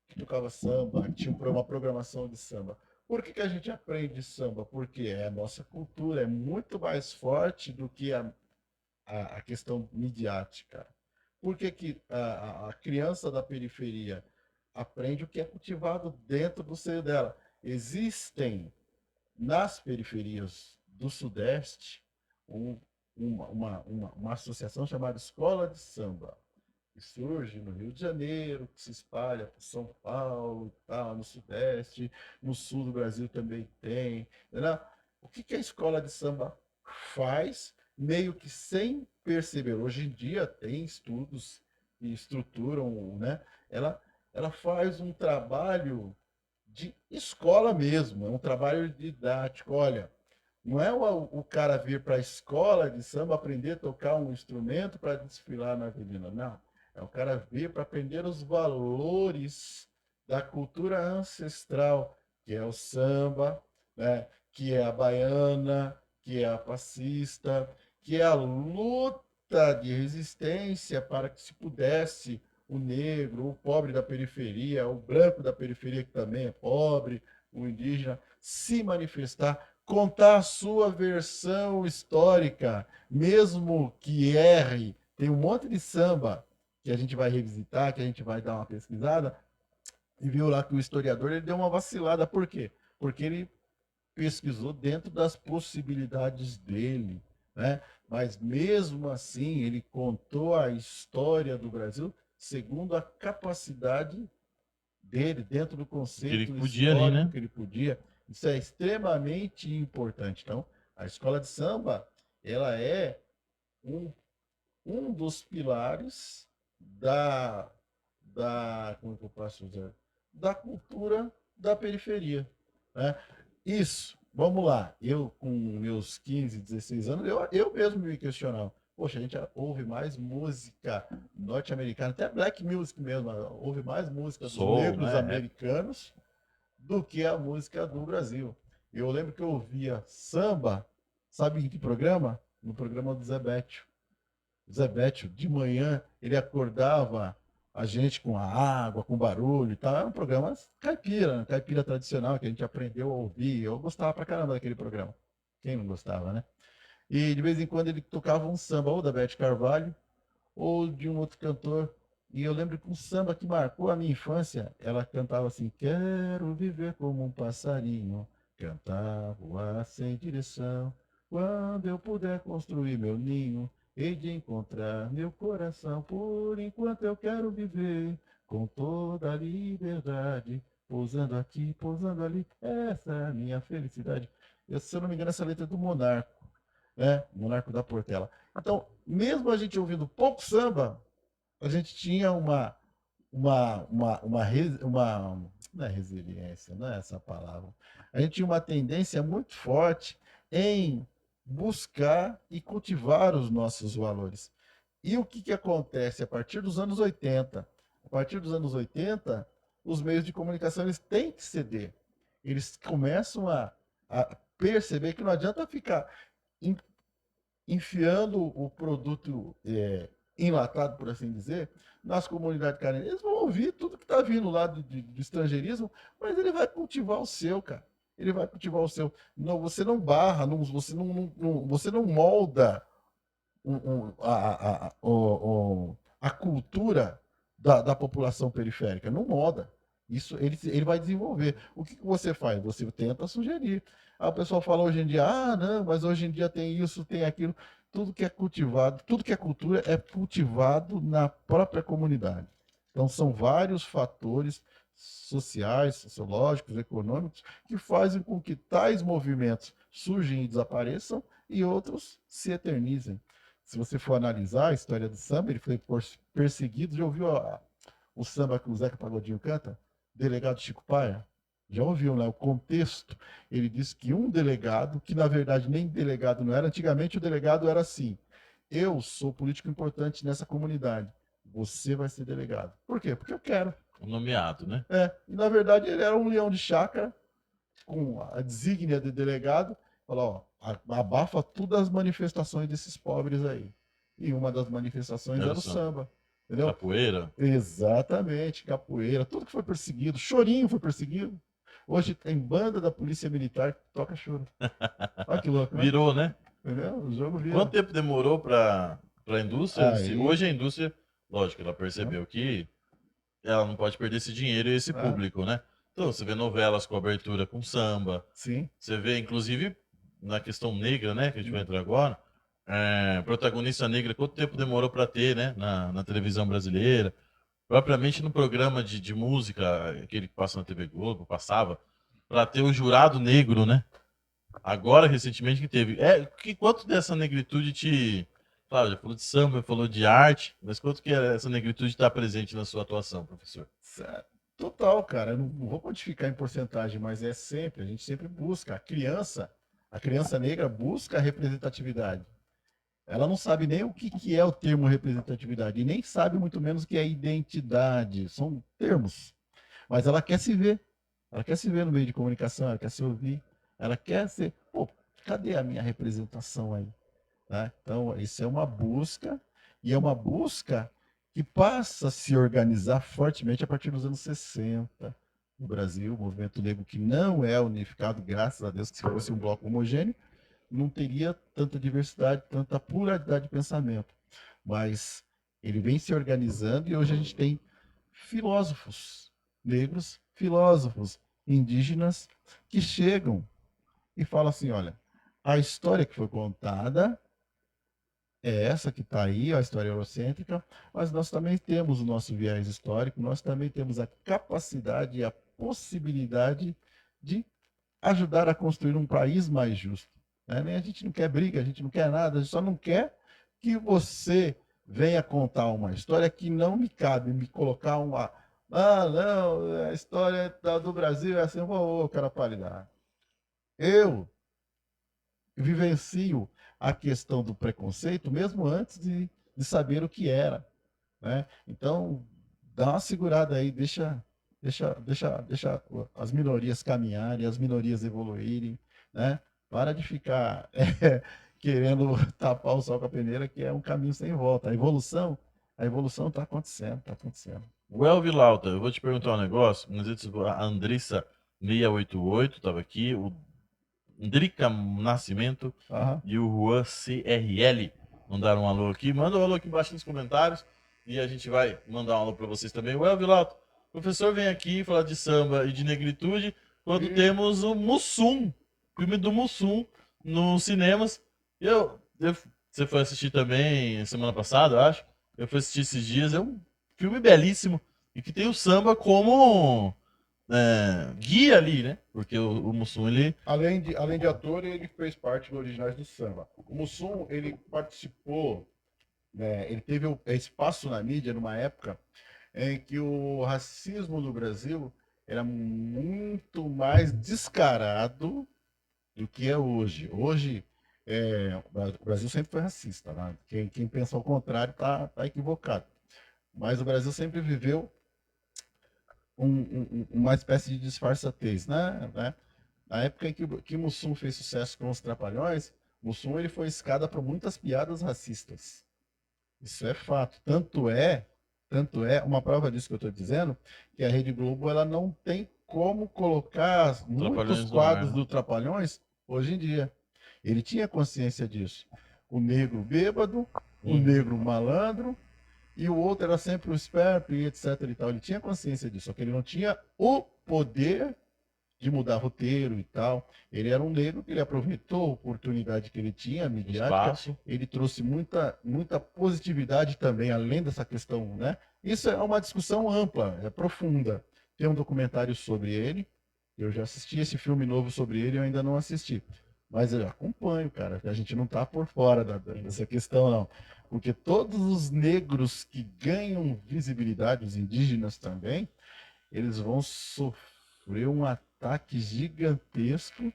que tocava samba, que tinha uma programação de samba. Por que a gente aprende samba? Porque a nossa cultura é muito mais forte do que a questão midiática. Por que a criança da periferia aprende o que é cultivado dentro do seio dela? Existem nas periferias do Sudeste um- uma associação chamada Escola de Samba, que surge no Rio de Janeiro, que se espalha por São Paulo, tá, no Sudeste, no Sul do Brasil também tem. Entendeu? O que é a escola de samba? faz meio que sem perceber. Hoje em dia tem estudos que estruturam, né? Ela faz um trabalho de escola mesmo, é um trabalho didático. Olha, não é o cara vir para a escola de samba aprender a tocar um instrumento para desfilar na avenida, não. É o cara vir para aprender os valores da cultura ancestral, que é o samba, né? Que é a baiana, que é a passista, que é a luta de resistência para que se pudesse o negro, o pobre da periferia, o branco da periferia que também é pobre, o indígena, se manifestar, contar a sua versão histórica, mesmo que erre. Tem um monte de samba que a gente vai revisitar, que a gente vai dar uma pesquisada, e viu lá que o historiador ele deu uma vacilada. Por quê? Porque ele pesquisou dentro das possibilidades dele, né? Mas mesmo assim ele contou a história do Brasil segundo a capacidade dele, dentro do conceito Ele podia histórico ali, né? que ele podia. Isso é extremamente importante. Então, a escola de samba, ela é um, um dos pilares como é que eu posso dizer? Da cultura da periferia, né? Isso, vamos lá. Eu, com meus 15, 16 anos, eu mesmo me questionava. Poxa, a gente ouve mais música norte-americana, até black music mesmo, ouve mais música dos Soul, negros né? americanos do que a música do Brasil. Eu lembro que eu ouvia samba, sabe em que programa? No programa do Zé Bétio. O Zé Bétio, de manhã, ele acordava a gente com a água, com barulho e tal. Era um programa caipira, né? Caipira tradicional, que a gente aprendeu a ouvir. Eu gostava pra caramba daquele programa. Quem não gostava, né? E de vez em quando ele tocava um samba, ou da Beth Carvalho, ou de um outro cantor. E eu lembro que um samba que marcou a minha infância, ela cantava assim: quero viver como um passarinho, cantar, voar sem direção. Quando eu puder construir meu ninho, hei de encontrar meu coração. Por enquanto eu quero viver com toda a liberdade, pousando aqui, pousando ali. Essa é a minha felicidade. Se eu não me engano, essa letra é do Monarco, né? Monarco da Portela. Então, mesmo a gente ouvindo pouco samba, a gente tinha não é resiliência, não é essa a palavra. A gente tinha uma tendência muito forte em buscar e cultivar os nossos valores. E o que acontece a partir dos anos 80? A partir dos anos 80, os meios de comunicação eles têm que ceder. Eles começam a perceber que não adianta ficar enfiando o produto enlatado, por assim dizer, nas comunidades carentes. Eles vão ouvir tudo que está vindo lá do estrangeirismo, mas ele vai cultivar o seu, cara. Ele vai cultivar o seu. Não, você não barra, você não molda a cultura da população periférica. Não molda. Isso ele vai desenvolver. O que você faz? Você tenta sugerir. Aí o pessoal fala hoje em dia, não, mas hoje em dia tem isso, tem aquilo. Tudo que é cultivado, tudo que é cultura é cultivado na própria comunidade. Então são vários fatores sociais, sociológicos, econômicos, que fazem com que tais movimentos surjam e desapareçam e outros se eternizem. Se você for analisar a história do samba, ele foi perseguido. Já ouviu o samba que o Zeca Pagodinho canta? Delegado Chico Paia? Já ouviu, né? O contexto. Ele disse que um delegado, que na verdade nem delegado não era, antigamente o delegado era assim: eu sou político importante nessa comunidade, você vai ser delegado. Por quê? Porque eu quero. O nomeado, né? E na verdade ele era um leão de chácara, com a desígnia de delegado, falou: ó, abafa todas as manifestações desses pobres aí. E uma das manifestações era o samba. Entendeu? Capoeira. Exatamente, capoeira, tudo que foi perseguido. Chorinho foi perseguido. Hoje tem banda da polícia militar que toca choro. Olha que louco, né? Virou, né? Entendeu? O jogo vira. Quanto tempo demorou para a indústria? Aí. Hoje a indústria, lógico, ela percebeu que ela não pode perder esse dinheiro e esse público, né? Então, você vê novelas com abertura com samba. Sim. Você vê, inclusive, na questão negra, né? Que a gente vai entrar agora. Protagonista negra, quanto tempo demorou para ter, né? Na televisão brasileira. Propriamente no programa de música, aquele que passa na TV Globo, passava, para ter o jurado negro, né? agora, recentemente, que teve. Quanto dessa negritude te. Claro, já falou de samba, falou de arte, mas quanto que essa negritude está presente na sua atuação, professor? Total, cara. Eu não vou quantificar em porcentagem, mas é sempre, a gente sempre busca. A criança negra busca a representatividade. Ela não sabe nem o que é o termo representatividade, e nem sabe muito menos o que é identidade. São termos. Mas ela quer se ver. Ela quer se ver no meio de comunicação, ela quer se ouvir. Ela quer ser. Pô, cadê a minha representação aí? Né? Então, isso é uma busca, e é uma busca que passa a se organizar fortemente a partir dos anos 60 no Brasil, o movimento negro que não é unificado, graças a Deus, que se fosse um bloco homogêneo, não teria tanta diversidade, tanta pluralidade de pensamento. Mas ele vem se organizando e hoje a gente tem filósofos negros, filósofos indígenas que chegam e falam assim, olha, a história que foi contada é essa que está aí, a história eurocêntrica, mas nós também temos o nosso viés histórico, nós também temos a capacidade e a possibilidade de ajudar a construir um país mais justo. Né? A gente não quer briga, a gente não quer nada, a gente só não quer que você venha contar uma história que não me cabe, me colocar uma. Ah, não, a história do Brasil é assim, ô, cara pálida. Eu vivencio a questão do preconceito mesmo antes de saber o que era. Né? Então, dá uma segurada aí, deixa as minorias caminharem, as minorias evoluírem, né? Para de ficar querendo tapar o sol com a peneira, que é um caminho sem volta. A evolução está acontecendo, está acontecendo. Well, Vilauta, eu vou te perguntar um negócio. A Andressa 688 estava aqui, o Drica Nascimento e o Juan CRL mandaram um alô aqui. Manda um alô aqui embaixo nos comentários e a gente vai mandar um alô para vocês também. Well, Vilauta, o professor vem aqui falar de samba e de negritude quando temos o Mussum, filme do Mussum nos cinemas. Você foi assistir também semana passada, eu acho. Eu fui assistir esses dias. É um filme belíssimo e que tem o samba como guia ali, né? Porque o Mussum, ele... Além de ator, ele fez parte do Originais do Samba. O Mussum, ele participou, né, ele teve espaço na mídia numa época em que o racismo no Brasil era muito mais descarado do que é hoje. Hoje, o Brasil sempre foi racista. Né? Quem pensa ao contrário tá equivocado. Mas o Brasil sempre viveu uma espécie de disfarçatez, né? Na época em que o Mussum fez sucesso com os Trapalhões, Mussum ele foi escada para muitas piadas racistas. Isso é fato. Tanto é uma prova disso que eu estou dizendo, que a Rede Globo ela não tem como colocar muitos quadros do Trapalhões hoje em dia. Ele tinha consciência disso. O negro bêbado, o negro malandro, e o outro era sempre o esperto e etc e tal. Ele tinha consciência disso, só que ele não tinha o poder de mudar roteiro e tal. Ele era um negro que ele aproveitou a oportunidade que ele tinha, midiática. Ele trouxe muita positividade também, além dessa questão, né? Isso é uma discussão ampla, é profunda. Tem um documentário sobre ele, eu já assisti esse filme novo sobre ele, eu ainda não assisti. Mas eu acompanho, cara, a gente não tá por fora dessa questão, não. Porque todos os negros que ganham visibilidade, os indígenas também, eles vão sofrer um ataque gigantesco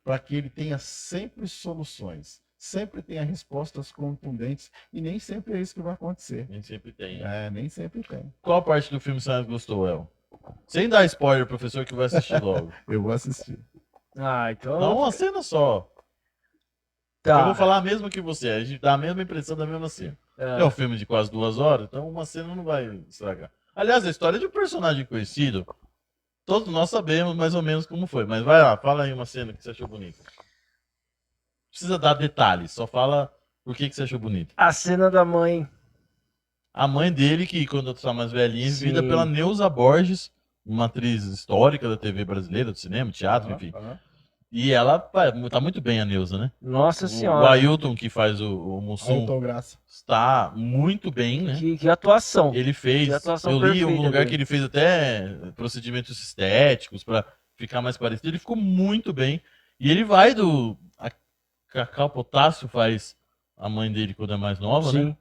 para que ele tenha sempre soluções, sempre tenha respostas contundentes, e nem sempre é isso que vai acontecer. Nem sempre tem. Nem sempre tem. Qual parte do filme você mais gostou, El? Sem dar spoiler, professor, que vai assistir logo. Eu vou assistir. Então... Não, uma cena só. Tá. Eu vou falar a mesma que você, a gente dá a mesma impressão da mesma cena. É um filme de quase 2 horas, então uma cena não vai estragar. Aliás, a história de um personagem conhecido, todos nós sabemos mais ou menos como foi, mas vai lá, fala aí uma cena que você achou bonita. Não precisa dar detalhes, só fala por que você achou bonita. A cena da mãe. A mãe dele, que quando está mais velhinha, Sim. vivida pela Neuza Borges, uma atriz histórica da TV brasileira, do cinema, teatro, enfim. E ela tá muito bem, a Neuza, né? Nossa Senhora. O Ailton, que faz o Mussum, está muito bem, né? Que atuação. Ele fez, eu li em algum lugar que ele fez até procedimentos estéticos para ficar mais parecido. Ele ficou muito bem. E ele vai do. A Cacau Potássio faz a mãe dele quando é mais nova, né? Sim.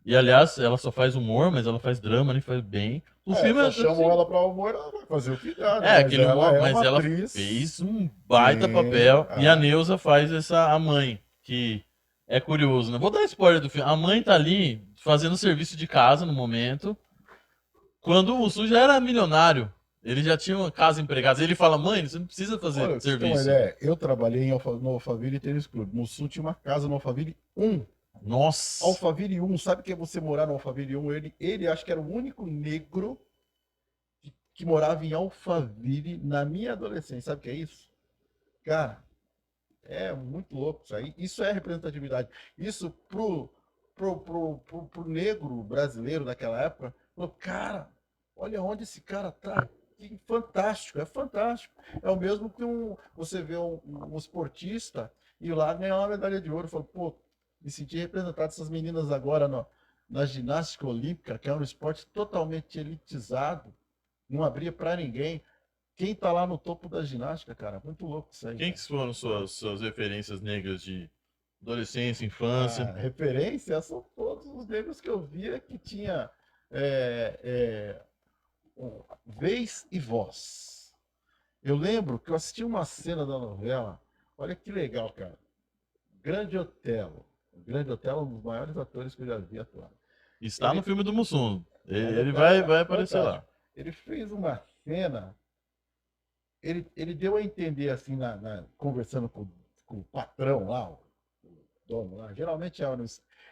E aliás, ela só faz humor, mas ela faz drama, ele faz bem. O filme Só é chamam assim, ela pra humor, ela vai fazer o que dá, né? é Mas aquele ela humor, é mas uma ela atriz. fez um baita Sim. papel. E a Neuza faz a mãe, que é curioso, né? Vou dar spoiler do filme. A mãe tá ali fazendo serviço de casa no momento, quando o Mussum já era milionário. Ele já tinha uma casa empregada. Ele fala, mãe, você não precisa fazer Olha, pra você ter uma serviço. ideia, eu trabalhei no Alphaville Tênis Clube. Mussum tinha uma casa no Alphaville 1. Nossa, Alphaville 1, sabe o que é você morar no Alphaville 1? Ele acho que era o único negro que morava em Alphaville na minha adolescência. Sabe o que é isso? Cara, é muito louco isso aí. Isso é representatividade. Isso pro negro brasileiro daquela época, falou, cara, olha onde esse cara tá. Que fantástico, é fantástico. É o mesmo que você vê um esportista ir lá ganhar uma medalha de ouro. Falou, pô, me senti representado essas meninas agora na ginástica olímpica, que é um esporte totalmente elitizado, não abria para ninguém. Quem tá lá no topo da ginástica, cara, muito louco isso aí, quem cara. que foram suas referências negras de adolescência, infância? A referência são todos os negros que eu via que tinha é, vez e voz. Eu lembro que eu assisti uma cena da novela, olha que legal, cara. Grande Otelo. O Grande Otelo é um dos maiores atores que eu já vi atuar. Está no Ele, filme do Mussum. Ele o cara vai é aparecer lá. fantástico. Ele fez uma cena, ele deu a entender assim, conversando com o patrão lá, o dono lá. Geralmente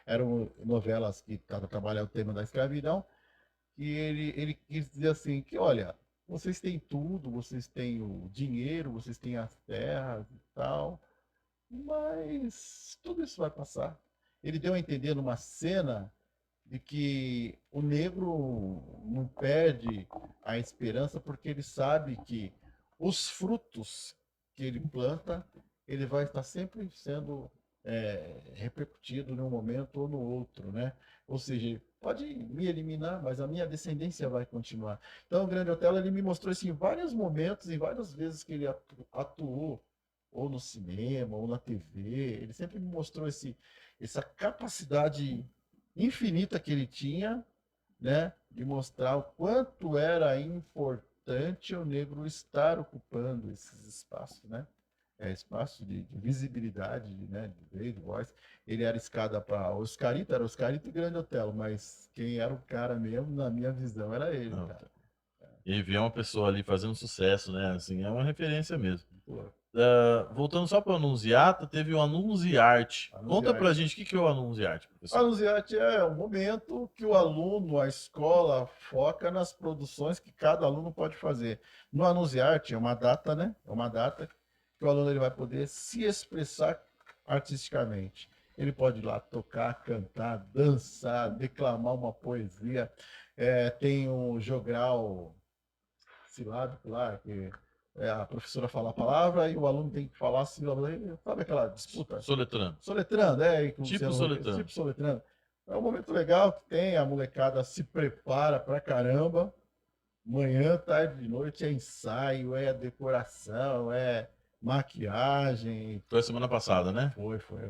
eram novelas que trabalhavam o tema da escravidão. E ele quis dizer assim, que olha, vocês têm tudo, vocês têm o dinheiro, vocês têm as terras e tal, mas tudo isso vai passar. Ele deu a entender numa cena de que o negro não perde a esperança porque ele sabe que os frutos que ele planta, ele vai estar sempre sendo repercutido num momento ou no outro, né? Ou seja, pode me eliminar, mas a minha descendência vai continuar. Então, o Grande Otelo, ele me mostrou isso em vários momentos, em várias vezes que ele atuou, ou no cinema, ou na TV, ele sempre me mostrou essa capacidade infinita que ele tinha, né, de mostrar o quanto era importante o negro estar ocupando esses espaços, né? Espaço de visibilidade, né, de vez, de voz. Ele era escada para Oscarito, era Oscarito e Grande Otelo, mas quem era o cara mesmo, na minha visão, era ele, Não, cara. e ver uma pessoa ali fazendo sucesso, né? Assim, é uma referência mesmo. Pô, Voltando só para o Anunciata, teve o Anunciarte. Conta pra Anunciarte. gente o que é o Anunciarte, A professor. Anunciarte é um momento que o aluno, a escola, foca nas produções que cada aluno pode fazer. No Anunciarte é uma data, né? É uma data que o aluno ele vai poder se expressar artisticamente. Ele pode ir lá tocar, cantar, dançar, declamar uma poesia. Tem um jogral silábico lá, que a professora fala a palavra e o aluno tem que falar sílaba. Sabe aquela disputa? Soletrando. Soletrando, Tipo soletrando. tipo soletrando. É um momento legal que tem, a molecada se prepara pra caramba. Manhã, tarde, de noite é ensaio, é decoração, é maquiagem. Foi a semana passada, né?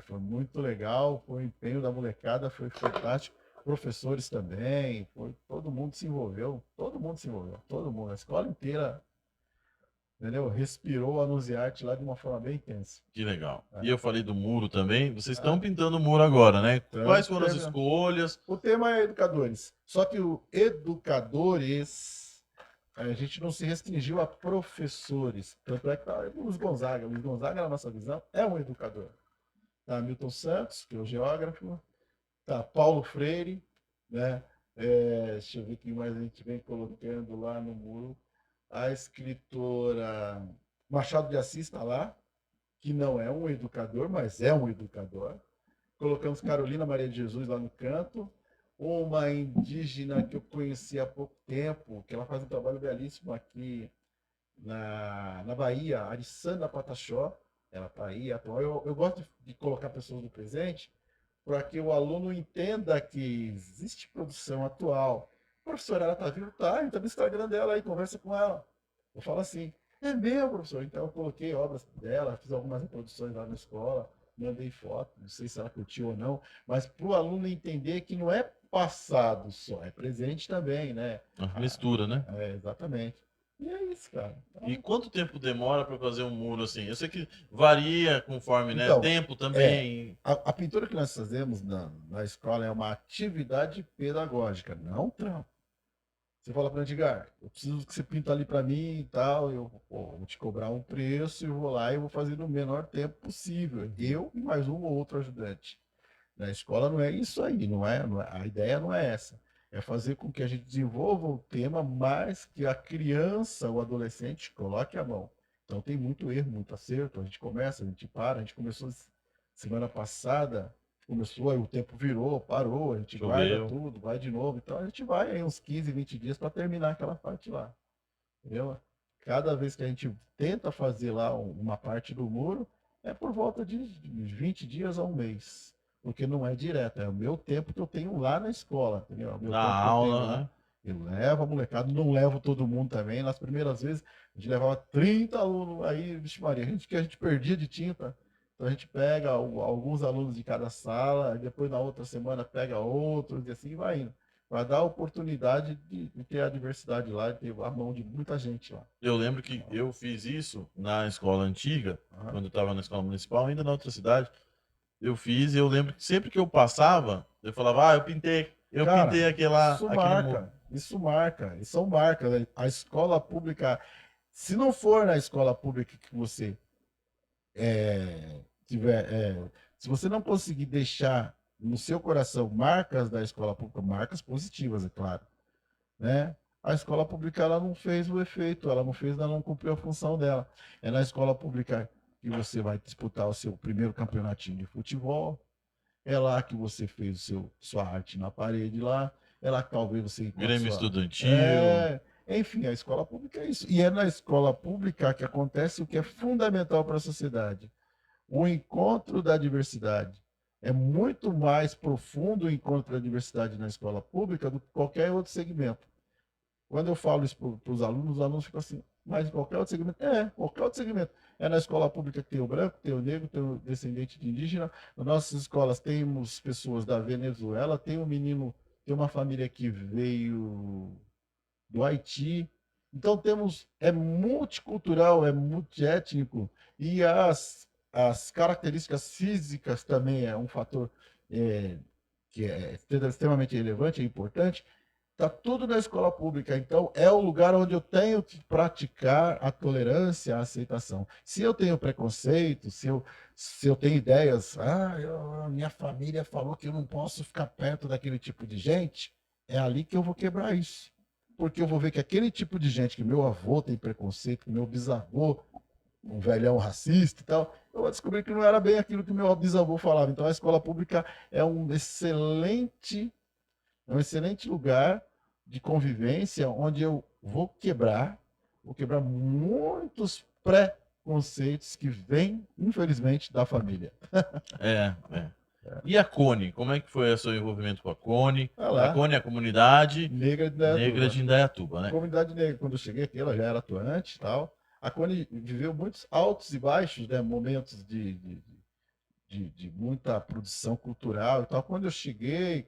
Foi muito legal. O empenho da molecada foi fantástico. Professores também, todo mundo se envolveu. Todo mundo se envolveu, todo mundo. A escola inteira, entendeu? Respirou o Anunciarte lá de uma forma bem intensa. Que legal. É. E eu falei do muro também. Vocês estão Ah. pintando o muro agora, né? Então, Quais foram as escolhas? O tema é educadores. Só que o educadores, a gente não se restringiu a professores. Tanto é que tá o Luiz Gonzaga. O Luiz Gonzaga, na nossa visão, é um educador. Tá Milton Santos, que é o geógrafo. Tá Paulo Freire, né? Deixa eu ver quem mais a gente vem colocando lá no muro. A escritora Machado de Assis está lá, que não é um educador, mas é um educador. Colocamos Carolina Maria de Jesus lá no canto. Uma indígena que eu conheci há pouco tempo, que ela faz um trabalho belíssimo aqui na Bahia, Arissana Pataxó. Ela está aí atual. Eu gosto de colocar pessoas no presente para que o aluno entenda que existe produção atual. A professora, ela está viva? Tá, entra no Instagram dela aí, conversa com ela. Eu falo assim, É mesmo, professor. Então eu coloquei obras dela, fiz algumas reproduções lá na escola, mandei foto, não sei se ela curtiu ou não, mas para o aluno entender que não é passado só, é presente também, né? Uma Ah, mistura, né? exatamente. E é isso, cara. E quanto tempo demora para fazer um muro assim? Eu sei que varia conforme, né? Então, Tempo é, também. a pintura que nós fazemos na escola é uma atividade pedagógica, não um trampo. Você fala para Edgar, eu preciso que você pinta ali para mim e tal, eu vou te cobrar um preço e vou lá e vou fazer no menor tempo possível. Eu e mais um ou outro ajudante. Na escola não é isso aí, a ideia não é essa. É fazer com que a gente desenvolva o tema, mas que a criança, o adolescente, coloque a mão. Então tem muito erro, muito acerto. A gente começa, a gente para, a gente começou semana passada, começou, aí o tempo virou, parou, a gente guarda Choveu. tudo, vai de novo. Então a gente vai aí uns 15, 20 dias para terminar aquela parte lá. Entendeu? Cada vez que a gente tenta fazer lá uma parte do muro, é por volta de 20 dias a um mês. Porque não é direto, é o meu tempo que eu tenho lá na escola, entendeu? É o meu Na tempo que eu tenho aula, lá. né? Eu levo a molecada, não levo todo mundo também. Nas primeiras vezes, a gente levava 30 alunos, aí, vixe Maria, que a gente perdia de tinta. Então a gente pega alguns alunos de cada sala, e depois na outra semana pega outros, e assim vai indo para dar a oportunidade de ter a diversidade lá, de ter a mão de muita gente lá. Eu lembro que eu fiz isso na escola antiga, Aham. quando eu estava na escola municipal, ainda na outra cidade. Eu fiz e eu lembro que sempre que eu passava, eu falava, eu Cara, pintei aquele muro. isso são marcas, né? A escola pública, se não for na escola pública que você tiver, se você não conseguir deixar no seu coração marcas da escola pública, marcas positivas, é claro, né? A escola pública ela não fez o efeito, ela não cumpriu a função dela. É na escola pública que você vai disputar o seu primeiro campeonatinho de futebol, é lá que você fez sua arte na parede lá, é lá que talvez você encontre Grêmio sua. estudantil. Enfim, a escola pública é isso. E é na escola pública que acontece o que é fundamental para a sociedade: o encontro da diversidade. É muito mais profundo o encontro da diversidade na escola pública do que qualquer outro segmento. Quando eu falo isso para os alunos ficam assim, mas qualquer outro segmento? É, qualquer outro segmento. É na escola pública que tem o branco, tem o negro, tem o descendente de indígena. Nas nossas escolas temos pessoas da Venezuela, tem um menino, tem uma família que veio do Haiti. Então temos, é multicultural, é multiétnico, e as características físicas também é um fator é, que é extremamente relevante, é importante. Está tudo na escola pública, então é o lugar onde eu tenho que praticar a tolerância, a aceitação. Se eu tenho preconceito, se eu tenho ideias, minha família falou que eu não posso ficar perto daquele tipo de gente, é ali que eu vou quebrar isso. Porque eu vou ver que aquele tipo de gente, que meu avô tem preconceito, que meu bisavô, um velhão racista e tal, eu vou descobrir que não era bem aquilo que meu bisavô falava. Então a escola pública é um excelente lugar de convivência onde eu vou quebrar muitos preconceitos que vêm, infelizmente, da família. É. E a Cone? Como é que foi o seu envolvimento com a Cone? Olha A lá, Cone é a comunidade negra de negra Indaiatuba. de Indaiatuba, né? Comunidade negra, quando eu cheguei aqui, ela já era atuante e tal. A Cone viveu muitos altos e baixos, né, momentos de muita produção cultural e tal. Quando eu cheguei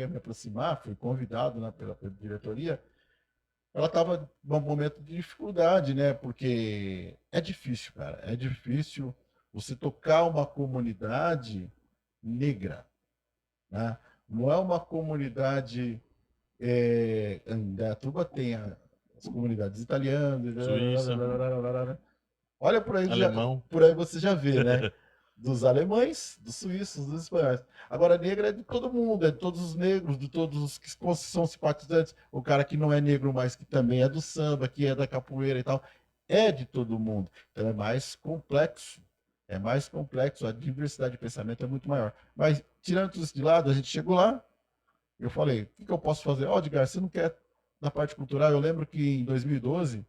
a me aproximar, fui convidado, né, pela diretoria. Ela estava num momento de dificuldade, né? Porque é difícil, cara. É difícil você tocar uma comunidade negra, né? Não é uma comunidade. Indaiatuba tem as comunidades italianas. Suíça, Olha por aí, alemão. por aí você já vê, né? Dos alemães, dos suíços, dos espanhóis. Agora, negra é de todo mundo, é de todos os negros, de todos os que são simpatizantes. O cara que não é negro, mas que também é do samba, que é da capoeira e tal, é de todo mundo. Então é mais complexo. É mais complexo, a diversidade de pensamento é muito maior. Mas, tirando tudo isso de lado, a gente chegou lá, eu falei, o que eu posso fazer? Ó, Edgar, você não quer na parte cultural? Eu lembro que em 2012,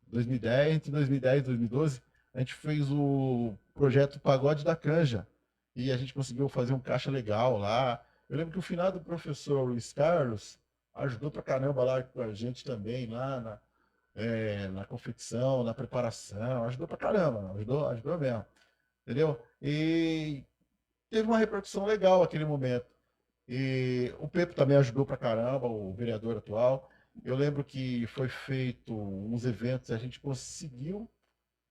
2010, entre 2010 e 2012, a gente fez o projeto Pagode da Canja. E a gente conseguiu fazer um caixa legal lá. Eu lembro que o finado professor Luiz Carlos ajudou pra caramba lá com a gente também, lá na confecção, na preparação, ajudou pra caramba, ajudou mesmo, entendeu? E teve uma repercussão legal aquele momento. E o Pepe também ajudou pra caramba, o vereador atual. Eu lembro que foi feito uns eventos, a gente conseguiu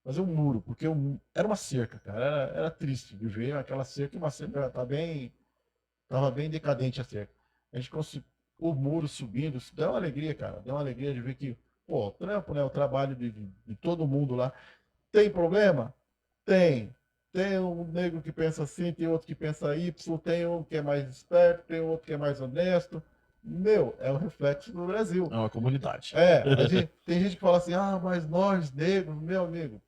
fazer um muro, porque era uma cerca, cara. Era triste de ver aquela cerca, e uma cerca tava bem decadente a cerca. A gente conseguiu o muro subindo, isso deu uma alegria, cara. Deu uma alegria de ver que, pô, o trampo, né? O trabalho de todo mundo lá. Tem problema? Tem. Tem um negro que pensa assim, tem outro que pensa Y, tem um que é mais esperto, tem outro que é mais honesto. Meu, é o reflexo do Brasil. É uma comunidade. Tem gente que fala assim, ah, mas nós, negros, meu amigo,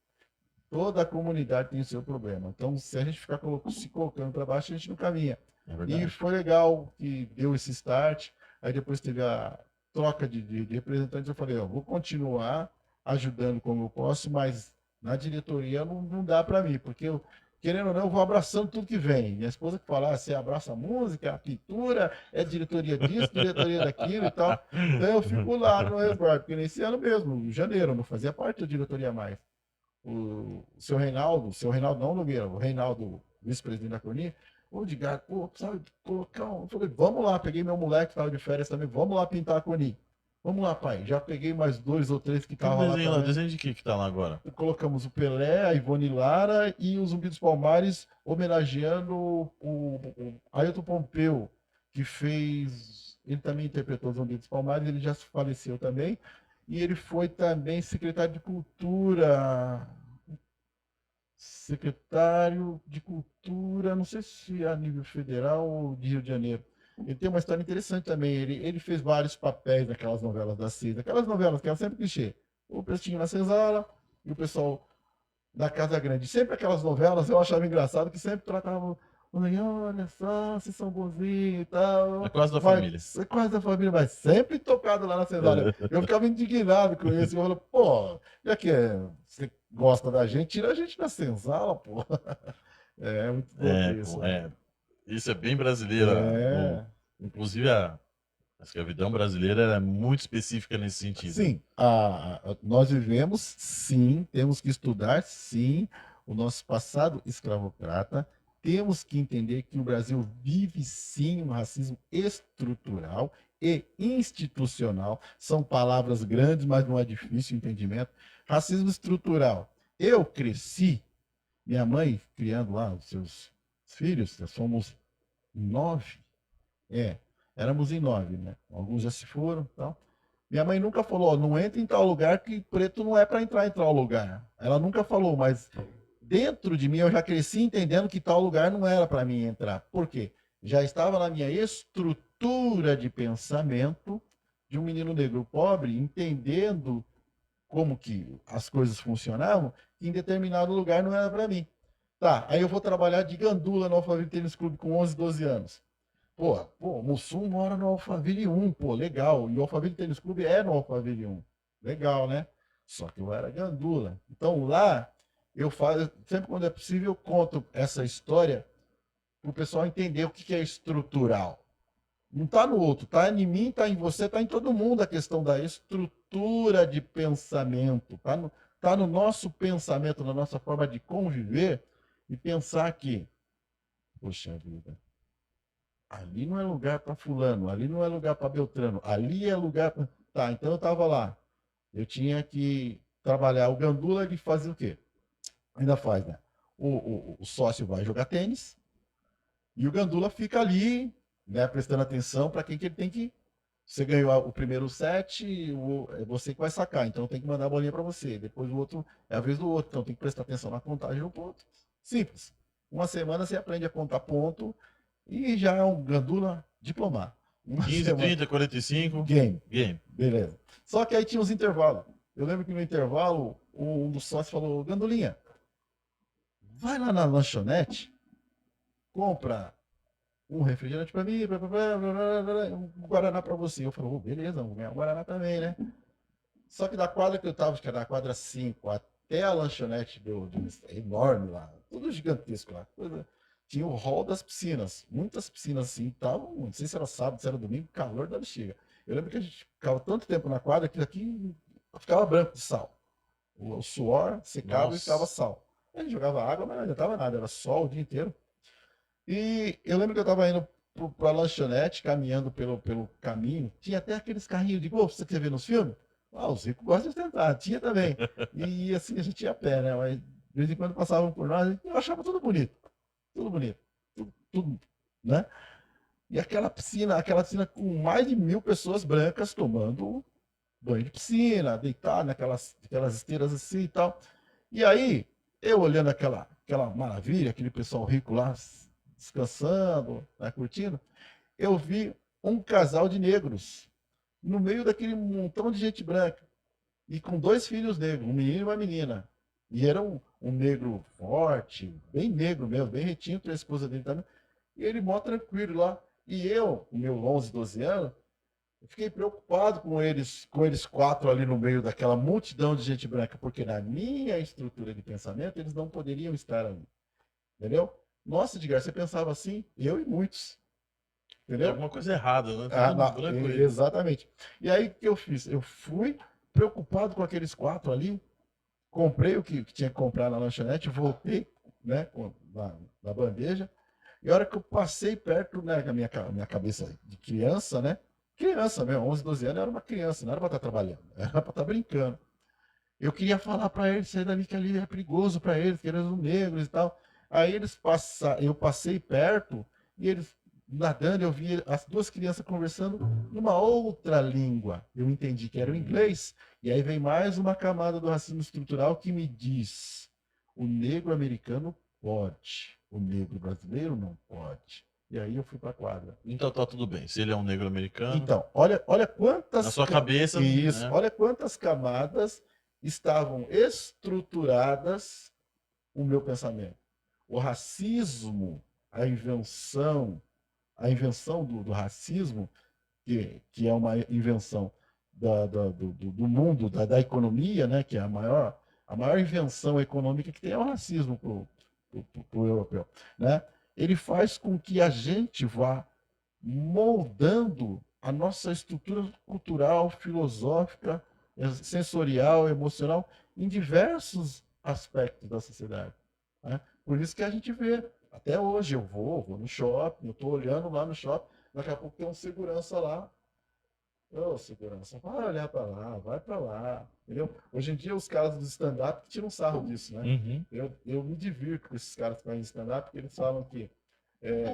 toda a comunidade tem o seu problema. Então, se a gente ficar se colocando para baixo, a gente não caminha. É E verdade. foi legal que deu esse start. Aí depois teve a troca de representantes. Eu falei, ó, vou continuar ajudando como eu posso, mas na diretoria não dá para mim, porque eu, querendo ou não, eu vou abraçando tudo que vem. Minha esposa que fala, ah, você abraça a música, a pintura, é diretoria disso, diretoria daquilo e tal. Então eu fico lá no resguardo, porque nesse ano mesmo, em janeiro, eu não fazia parte da diretoria mais. O seu Reinaldo não Nogueira, o Reinaldo, vice-presidente da CONI, ô Edgar, pô, sabe, colocar um. Eu falei, vamos lá, peguei meu moleque que estava de férias também, vamos lá pintar a CONI. Vamos lá, pai. Já peguei mais 2 ou 3 que Aquele estavam lá desenho lá, também. desenho de que tá lá agora? Colocamos o Pelé, a Ivone Lara e o Zumbi dos Palmares, homenageando o Ailton Pompeu, que fez. Ele também interpretou o Zumbi dos Palmares, ele já faleceu também. E ele foi também secretário de Cultura, secretário de Cultura, não sei se a nível federal ou de Rio de Janeiro. Ele tem uma história interessante também. Ele fez vários papéis naquelas novelas da Cida, aquelas novelas que eram sempre clichê. O Prestinho na Senzala e o pessoal da Casa Grande. Sempre aquelas novelas eu achava engraçado que sempre tratavam. Olha só, vocês são bonzinhos e tal. É quase da família. É quase da família, mas sempre tocado lá na Senzala. Eu ficava indignado com isso. Eu falava, pô, já que você gosta da gente, tira a gente da senzala, pô. É muito louco isso. Isso é bem brasileiro. É. Inclusive, a escravidão brasileira é muito específica nesse sentido. Sim, nós vivemos, sim, temos que estudar, sim, o nosso passado escravocrata. Temos que entender que o Brasil vive, sim, um racismo estrutural e institucional. São palavras grandes, mas não é difícil o entendimento. Racismo estrutural. Eu cresci, minha mãe criando lá os seus filhos, nós somos 9. Éramos em 9, né? Alguns já se foram, tal. Minha mãe nunca falou, ó, não entra em tal lugar que preto não é para entrar em tal lugar. Ela nunca falou, mas dentro de mim eu já cresci entendendo que tal lugar não era para mim entrar. Por quê? Já estava na minha estrutura de pensamento de um menino negro pobre, entendendo como que as coisas funcionavam, que em determinado lugar não era para mim. Tá, aí eu vou trabalhar de gandula no Alphaville Tênis Clube com 11, 12 anos. Pô, o Mussum mora no Alphaville 1, pô, legal. E o Alphaville Tênis Clube é no Alphaville 1. Legal, né? Só que eu era gandula. Então lá, eu faço, sempre quando é possível, eu conto essa história para o pessoal entender o que é estrutural. Não está no outro, está em mim, está em você, está em todo mundo a questão da estrutura de pensamento. Tá no nosso pensamento, na nossa forma de conviver e pensar que, poxa vida, ali não é lugar para fulano, ali não é lugar para Beltrano, ali é lugar para... Tá, então eu estava lá. Eu tinha que trabalhar. O gandula, ele fazia o quê? Ainda faz, né? O sócio vai jogar tênis e o gandula fica ali, né, prestando atenção para quem que ele tem que... Você ganhou o primeiro set, é você que vai sacar, então tem que mandar a bolinha para você. Depois o outro é a vez do outro, então tem que prestar atenção na contagem do ponto. Simples. Uma semana você aprende a contar ponto e já é um gandula diplomado. 15, 30, 45. Game. Beleza. Só que aí tinha os intervalos. Eu lembro que no intervalo, um dos sócios falou, gandulinha, vai lá na lanchonete, compra um refrigerante para mim, um Guaraná para você. Eu falei, oh, beleza, vou ganhar um Guaraná também, né? Só que da quadra que eu tava, que era da quadra 5, até a lanchonete enorme lá, tudo gigantesco lá. Tinha o hall das piscinas, muitas piscinas assim, estavam, não sei se era sábado, se era domingo, calor da bexiga. Eu lembro que a gente ficava tanto tempo na quadra que aqui ficava branco de sal. O suor secava e Nossa. ficava sal. A gente jogava água, mas não adiantava nada, era sol o dia inteiro. E eu lembro que eu estava indo para a lanchonete, caminhando pelo caminho. Tinha até aqueles carrinhos de golfe, você quer ver nos filmes? Ah, os ricos gostam de tentar, tinha também. E assim, a gente ia a pé, né? Mas de vez em quando passavam por nós, eu achava tudo bonito, tudo, né? E aquela piscina com mais de 1.000 pessoas brancas tomando banho de piscina, deitado aquelas esteiras assim e tal. E aí, eu olhando aquela maravilha, aquele pessoal rico lá descansando, né, curtindo, eu vi um casal de negros no meio daquele montão de gente branca e com 2 filhos negros, um menino e uma menina. E era um negro forte, bem negro mesmo, bem retinho, com a esposa dele também. E ele mó tranquilo lá. E eu, com meus 11, 12 anos, eu fiquei preocupado com eles 4 ali no meio daquela multidão de gente branca, porque na minha estrutura de pensamento eles não poderiam estar ali. Entendeu? Nossa, Edgar, você pensava assim? Eu e muitos. Tem Entendeu? alguma coisa errada, né? Tá Ah, tudo branco aí. exatamente. E aí o que eu fiz? Eu fui preocupado com aqueles 4 ali, comprei o que tinha que comprar na lanchonete, voltei, né, na bandeja. E a hora que eu passei perto, né, com a minha cabeça de criança, né? Criança mesmo, 11, 12 anos, eu era uma criança, não era para estar trabalhando, era para estar brincando. Eu queria falar para eles, sair dali que ali é perigoso para eles, que eles eram negros e tal. Aí eu passei perto e eles nadando, eu vi as 2 crianças conversando numa outra língua. Eu entendi que era o inglês. E aí vem mais uma camada do racismo estrutural que me diz: o negro americano pode, o negro brasileiro não pode. E aí eu fui para a quadra. Então tá tudo bem. Se ele é um negro americano, Então, olha na sua cabeça, isso, né? olha quantas camadas estavam estruturadas o meu pensamento. O racismo, a invenção do racismo, que é uma invenção do mundo, da economia, né, que é a maior invenção econômica que tem é o racismo para o europeu. Né? Ele faz com que a gente vá moldando a nossa estrutura cultural, filosófica, sensorial, emocional, em diversos aspectos da sociedade. Né? Por isso que a gente vê, até hoje eu vou no shopping, eu estou olhando lá no shopping, daqui a pouco tem um segurança lá. Ô, segurança, vai olhar para lá, vai para lá. Entendeu? Hoje em dia, os caras do stand-up tiram sarro disso, né? Uhum. Eu me divirto com esses caras que fazem stand-up, porque eles falam que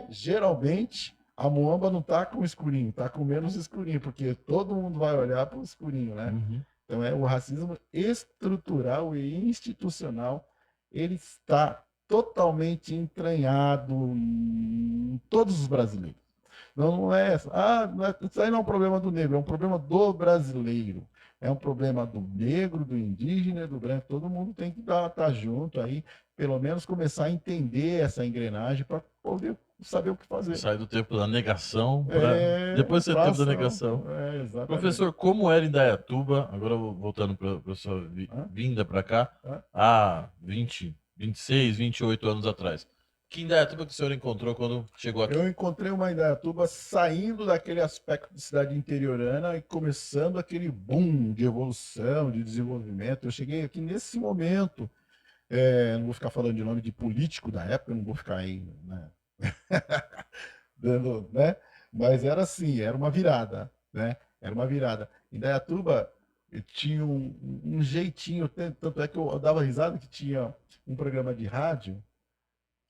geralmente a muamba não tá com escurinho, tá com menos escurinho, porque todo mundo vai olhar para o escurinho, né? Uhum. Então o racismo estrutural e institucional, ele está totalmente entranhado em todos os brasileiros. Não é essa. Isso aí não é um problema do negro, é um problema do brasileiro. É um problema do negro, do indígena, do branco. Todo mundo tem que estar junto aí, pelo menos começar a entender essa engrenagem para poder saber o que fazer. Sai do tempo da negação para depois ser tempo da negação. Exatamente. Professor, como era em Indaiatuba, agora voltando para a sua vinda para cá, há 20, 26, 28 anos atrás. Que Indaiatuba que o senhor encontrou quando chegou aqui? Eu encontrei uma Indaiatuba saindo daquele aspecto de cidade interiorana e começando aquele boom de evolução, de desenvolvimento. Eu cheguei aqui nesse momento. Não vou ficar falando de nome de político da época, não vou ficar aí, né? Dando, né? Mas era assim, era uma virada, né? Era uma virada. Indaiatuba tinha um jeitinho, tanto é que eu dava risada que tinha um programa de rádio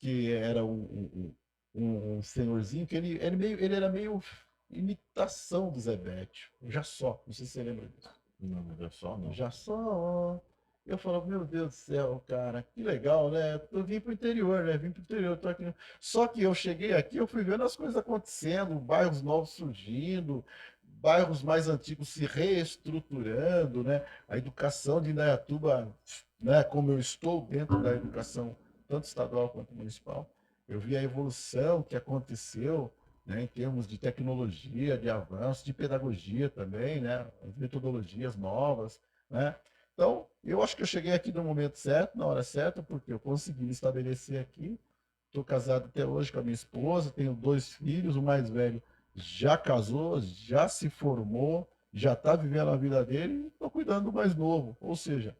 que era um senhorzinho que ele era meio imitação do Zé Bétio. Já só, não sei se você lembra disso. Não, já só não. Já só. Eu falo, meu Deus do céu, cara, que legal, né? Eu vim pro interior, né? Vim pro interior, tô aqui. Só que eu cheguei aqui, eu fui vendo as coisas acontecendo, bairros novos surgindo, bairros mais antigos se reestruturando, né? A educação de Indaiatuba, né? Como eu estou dentro da educação, tanto estadual quanto municipal, eu vi a evolução que aconteceu, né? Em termos de tecnologia, de avanço, de pedagogia também, né? As metodologias novas, né? Então, eu acho que eu cheguei aqui no momento certo, na hora certa, porque eu consegui me estabelecer aqui. Estou casado até hoje com a minha esposa, tenho 2 filhos, o mais velho já casou, já se formou, já tá vivendo a vida dele e tô cuidando do mais novo. Ou seja,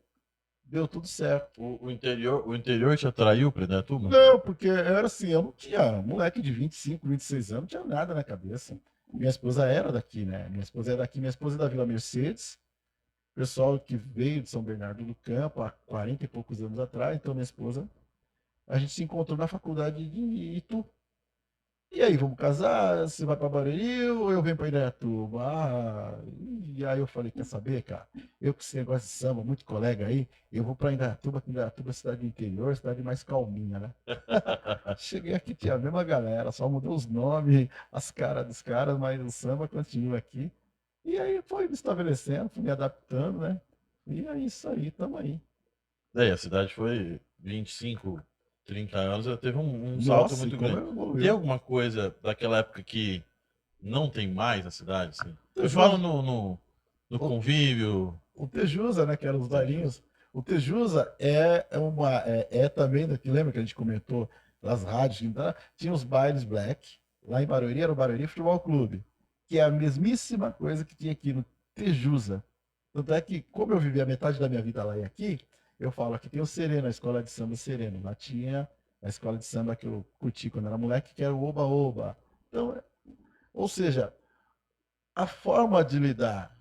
deu tudo certo. O interior te atraiu pra Indaiatuba? Não, porque era assim, eu não tinha, moleque de 25, 26 anos, não tinha nada na cabeça. Minha esposa era daqui, né? Minha esposa é daqui, minha esposa é da Vila Mercedes, pessoal que veio de São Bernardo do Campo há 40 e poucos anos atrás, então minha esposa, a gente se encontrou na faculdade de Itu. E aí, vamos casar? Você vai para Barueri ou eu venho para Indaiatuba? E aí eu falei, quer saber, cara? Eu com esse negócio de samba, muito colega aí, eu vou para Indaiatuba, que Indaiatuba é cidade do interior, cidade mais calminha, né? Cheguei aqui, tinha a mesma galera, só mudou os nomes, as caras dos caras, mas o samba continua aqui. E aí foi me estabelecendo, fui me adaptando, né? E é isso aí, tamo aí. Daí, a cidade foi 25, 30 anos, ela teve um salto Nossa, e muito como grande. Tem evoluiu. alguma coisa daquela época que não tem mais na cidade, assim? Eu Tejusa, falo no o, convívio. o Tejusa, né, que eram os Entendi. bailinhos. O Tejusa é também, daqui, lembra que a gente comentou das rádios, então, tinha os bailes black, lá em Barueri era o Barueri Futebol Clube, que é a mesmíssima coisa que tinha aqui no Tejusa. Tanto é que, como eu vivi a metade da minha vida lá e aqui, eu falo que tem o Sereno, a escola de samba Sereno. Lá tinha a escola de samba que eu curti quando era moleque, que era o Oba Oba. Então, ou seja, a forma de lidar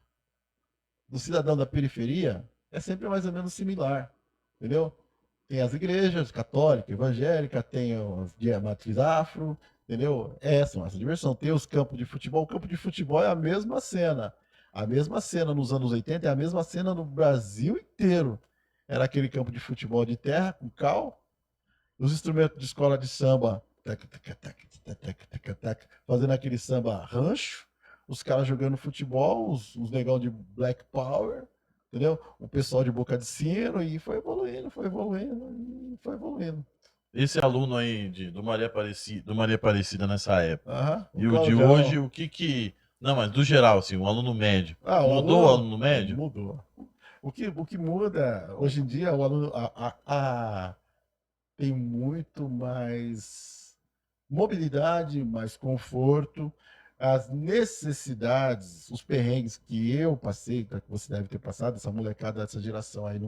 do cidadão da periferia é sempre mais ou menos similar, entendeu? Tem as igrejas católica, evangélica, tem os de matriz afro, entendeu? São essa diversão. Tem os campos de futebol. O campo de futebol é a mesma cena. A mesma cena nos anos 80 é a mesma cena no Brasil inteiro. Era aquele campo de futebol de terra, com cal, os instrumentos de escola de samba, fazendo aquele samba rancho, os caras jogando futebol, os negão de Black Power, entendeu? O pessoal de boca de sino, e foi evoluindo, foi evoluindo, e foi evoluindo. Esse aluno aí do Maria Aparecida nessa época Aham, o e o de Claudião. hoje, o que que. Não, mas do geral, assim, o aluno médio. Ah, o Mudou o aluno aluno médio? mudou. O que muda, hoje em dia, o aluno tem muito mais mobilidade, mais conforto, as necessidades, os perrengues que eu passei, que você deve ter passado, essa molecada dessa geração aí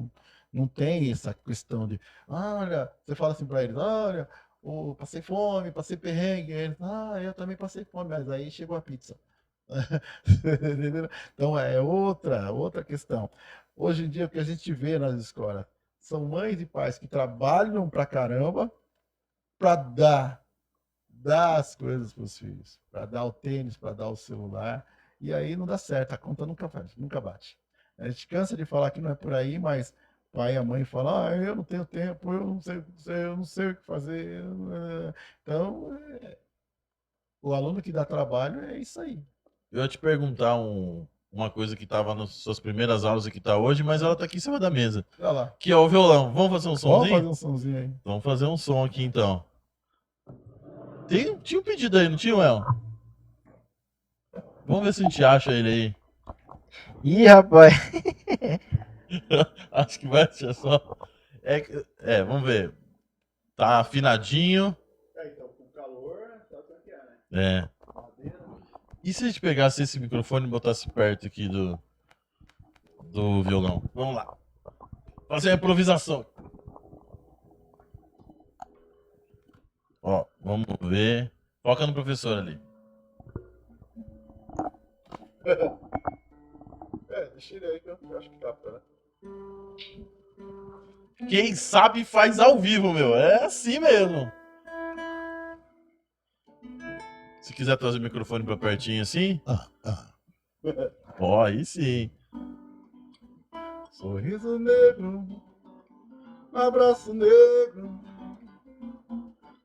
não tem essa questão de, olha, você fala assim para eles, olha, passei fome, passei perrengue, eles, eu também passei fome, mas aí chegou a pizza. Entendeu? Então é outra questão. Hoje em dia o que a gente vê nas escolas são mães e pais que trabalham pra caramba para dar as coisas para os filhos, para dar o tênis, para dar o celular, e aí não dá certo, a conta nunca faz, nunca bate. A gente cansa de falar que não é por aí, mas pai e a mãe falam, eu não tenho tempo, eu não sei o que fazer. Então, o aluno que dá trabalho é isso aí. Eu ia te perguntar uma coisa que estava nas suas primeiras aulas e que está hoje, mas ela está aqui em cima da mesa. Olha lá. Que é o violão. Vamos fazer um Vamos fazer somzinho? um somzinho aí. Vamos fazer um som aqui então. Tinha um pedido aí, não tinha, El? Vamos ver se a gente acha ele aí. Ih, rapaz. Acho que vai ser só. Vamos ver. Tá afinadinho. Então, com calor, sabe o que é, né? É. E se a gente pegasse esse microfone e botasse perto aqui do violão? Vamos lá. Fazer a improvisação. Ó, vamos ver. Foca no professor ali. Deixa ele aí que eu acho que capta, né? Quem sabe faz ao vivo, meu. É assim mesmo. Se quiser trazer o microfone pra pertinho assim. Ó, aí sim. Sorriso negro, abraço negro,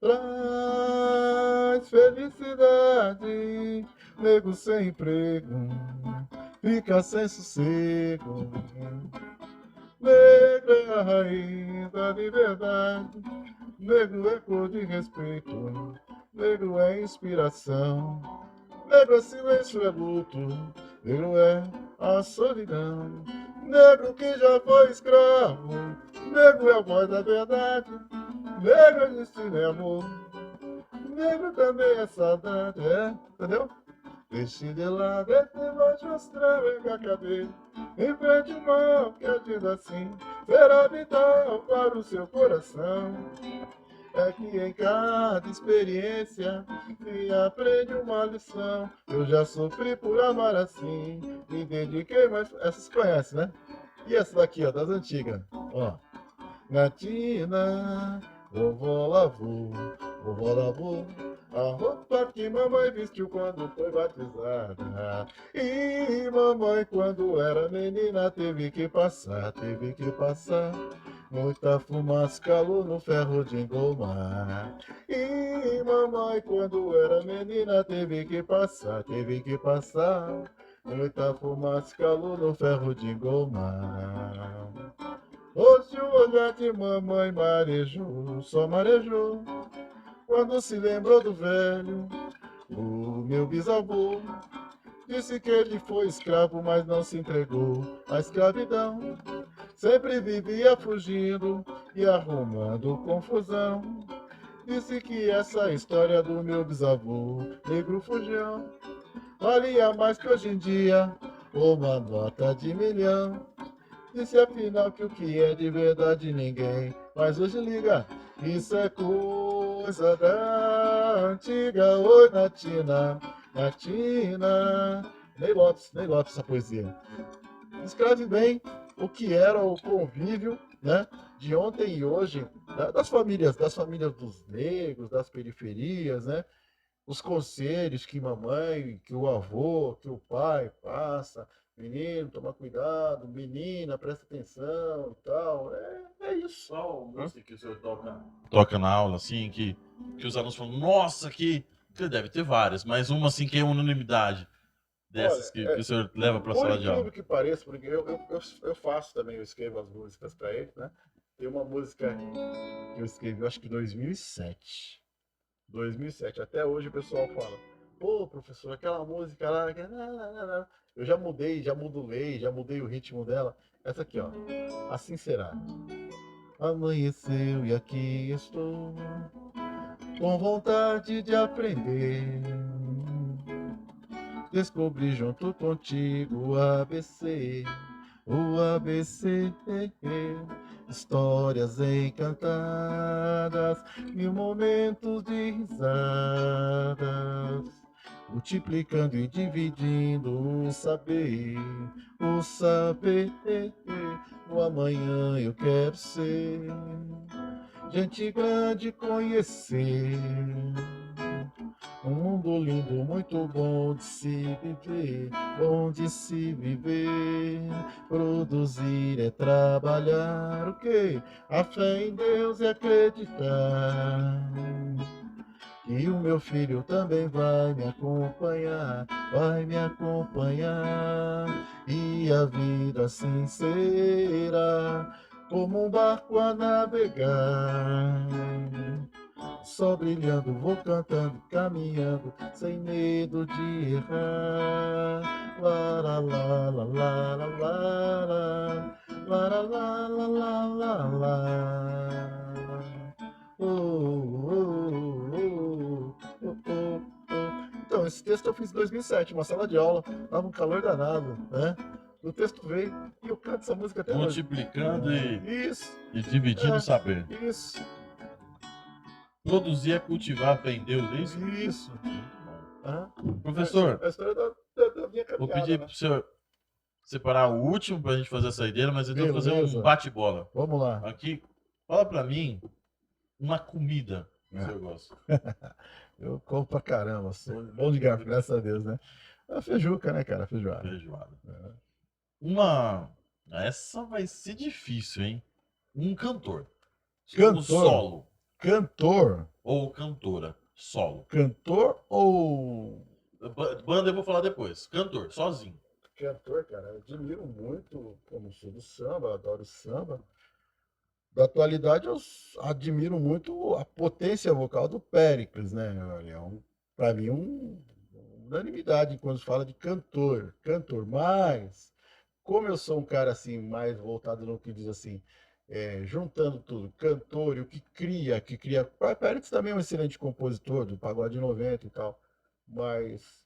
traz felicidade. Nego sem emprego, fica sem sossego. Negro é a raiz da liberdade, negro é cor de respeito, negro é inspiração, negro é silêncio, é luto, negro é a solidão, negro que já foi escravo, negro é a voz da verdade, negro é destino, é amor, negro também é saudade, entendeu? Deixe de lado esse baixo astral cadê? Enfrente o mal que agindo assim será vital para o seu coração. É que em cada experiência se aprende uma lição. Eu já sofri por amar assim, me dediquei, mas essas conhecem, né? E essa daqui, ó, das antigas, ó. Gatina, vovó lavou a roupa que mamãe vestiu quando foi batizada. E mamãe, quando era menina, teve que passar. Muita fumaça, calor no ferro de engomar. E mamãe, quando era menina, teve que passar. Muita fumaça, calor no ferro de engomar. Hoje o olhar de mamãe marejou, só marejou, quando se lembrou do velho, o meu bisavô. Disse que ele foi escravo, mas não se entregou à escravidão. Sempre vivia fugindo e arrumando confusão. Disse que essa história do meu bisavô, negro fujão, valia mais que hoje em dia uma nota de milhão. Disse afinal que o que é de verdade ninguém. Mas hoje liga, isso é coisa da antiga. Oi, Natina, Natina. Ney Lopes essa poesia. Descreve bem o que era o convívio, né, de ontem e hoje, das famílias dos negros, das periferias, né? Os conselhos que mamãe, que o avô, que o pai passa. Menino, toma cuidado. Menina, presta atenção e tal. É isso. Qual música que o senhor toca na aula, assim, que os alunos falam, nossa, que deve ter várias, mas uma assim que é unanimidade dessas Olha, que o senhor leva para a por sala de incrível aula. que pareça, porque eu faço também, eu escrevo as músicas para eles, né? Tem uma música que eu escrevi, eu acho que em 2007. 2007. Até hoje o pessoal fala, pô, professor, aquela música lá. Eu já mudei, já modulei, já mudei o ritmo dela. Essa aqui, ó. Assim será. Amanheceu e aqui estou, com vontade de aprender. Descobri junto contigo o ABC, o ABC. Histórias encantadas, mil momentos de risadas, multiplicando e dividindo o saber, o saber. No amanhã eu quero ser gente grande, conhecer um mundo lindo, muito bom de se viver, bom de se viver. Produzir é trabalhar, o quê? A fé em Deus é acreditar. E o meu filho também vai me acompanhar, e a vida assim será, como um barco a navegar. Só brilhando, vou cantando, caminhando, sem medo de errar. La la la la la la la la la la la la la. Então, esse texto eu fiz em 2007, uma sala de aula, tava um calor danado, né? O texto veio e eu canto essa música até hoje. Multiplicando Isso, e dividindo o saber. isso, Produzir é cultivar, fé em Deus, é isso? isso. Ah, Professor, a história da minha caminhada, vou pedir né? para o senhor separar o último para a gente fazer a saideira, mas eu vou fazer Beleza. um bate-bola. Vamos lá. Aqui, fala para mim uma comida que o senhor gosta. Eu como pra caramba, sou bom de garfo, graças a Deus, né? A feijuca, né, cara? Feijoada. Feijoada. É. Uma. Essa vai ser difícil, hein? Um cantor. Cantor? Solo. Cantor? Ou cantora. Solo. Cantor ou... Banda eu vou falar depois. Cantor, sozinho. Cantor, cara, eu admiro muito, como sou do samba, adoro samba. Da atualidade, eu admiro muito a potência vocal do Péricles, né? Pra mim, unanimidade quando se fala de cantor. Cantor, mas como eu sou um cara assim, mais voltado no que diz assim, juntando tudo, cantor e o que cria. O Péricles também é um excelente compositor do Pagode 90 e tal, mas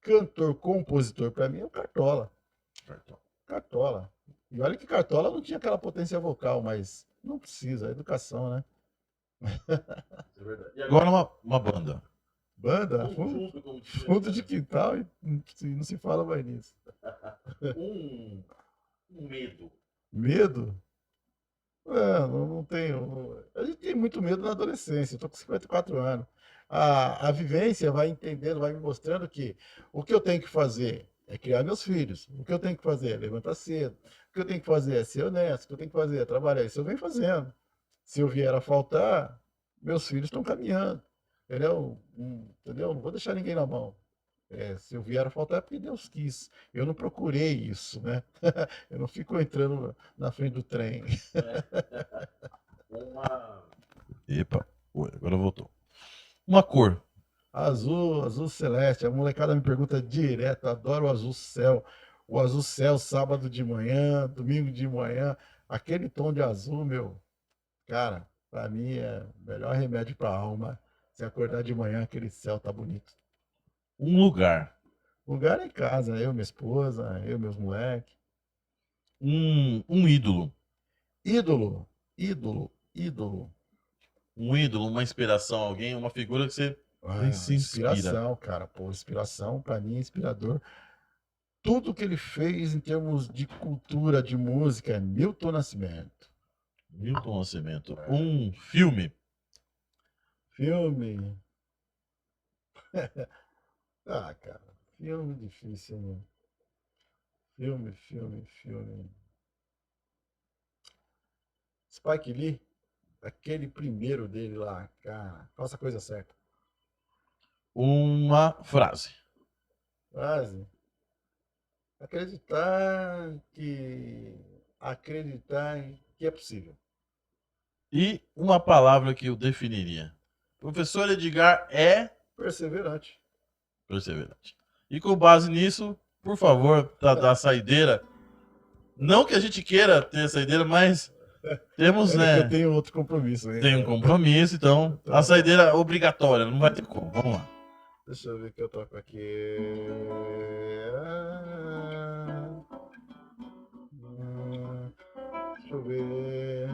cantor, compositor, pra mim é o Cartola. Cartola. E olha que Cartola não tinha aquela potência vocal, mas não precisa, é educação, né? É verdade. E agora uma banda. Banda, Junto, como diz, fundo de quintal e não se fala mais nisso. um medo. Medo? Não tenho. A gente tem muito medo na adolescência. Eu tô com 54 anos. A vivência vai entendendo, vai me mostrando que o que eu tenho que fazer é criar meus filhos. O que eu tenho que fazer é levantar cedo. O que eu tenho que fazer é ser honesto. O que eu tenho que fazer é trabalhar. Isso eu venho fazendo. Se eu vier a faltar, meus filhos estão caminhando. Entendeu? Entendeu? Não vou deixar ninguém na mão. Se eu vier a faltar é porque Deus quis. Eu não procurei isso, né? Eu não fico entrando na frente do trem. Epa, oi, agora voltou. Uma cor. Azul, azul celeste. A molecada me pergunta direto. Adoro o azul céu. O azul céu, sábado de manhã, domingo de manhã. Aquele tom de azul, meu. Cara, pra mim é o melhor remédio pra alma. Se acordar de manhã, aquele céu tá bonito. Um lugar. O lugar é em casa. Eu, minha esposa, eu, meus moleques. Um ídolo. Ídolo, ídolo, ídolo. Um ídolo, uma inspiração, alguém, uma figura que você se inspira. Inspiração, cara. Pô, inspiração, pra mim, é inspirador. Tudo que ele fez em termos de cultura, de música, é Milton Nascimento. Milton Nascimento. Um filme. Filme. Cara. Filme difícil, né? Filme. Spike Lee. Aquele primeiro dele lá, cara. Faça a coisa certa. Uma frase. Frase. Acreditar que é possível. E uma palavra que eu definiria. Professor Edgar é Perseverante. perseverante. E com base nisso, por favor, da saideira. Não que a gente queira ter a saideira, mas temos, né? Eu tenho outro compromisso, hein? Tem um compromisso, então a saideira é obrigatória, não vai ter como. Vamos lá. Deixa eu ver o que eu toco aqui. Deixa eu ver.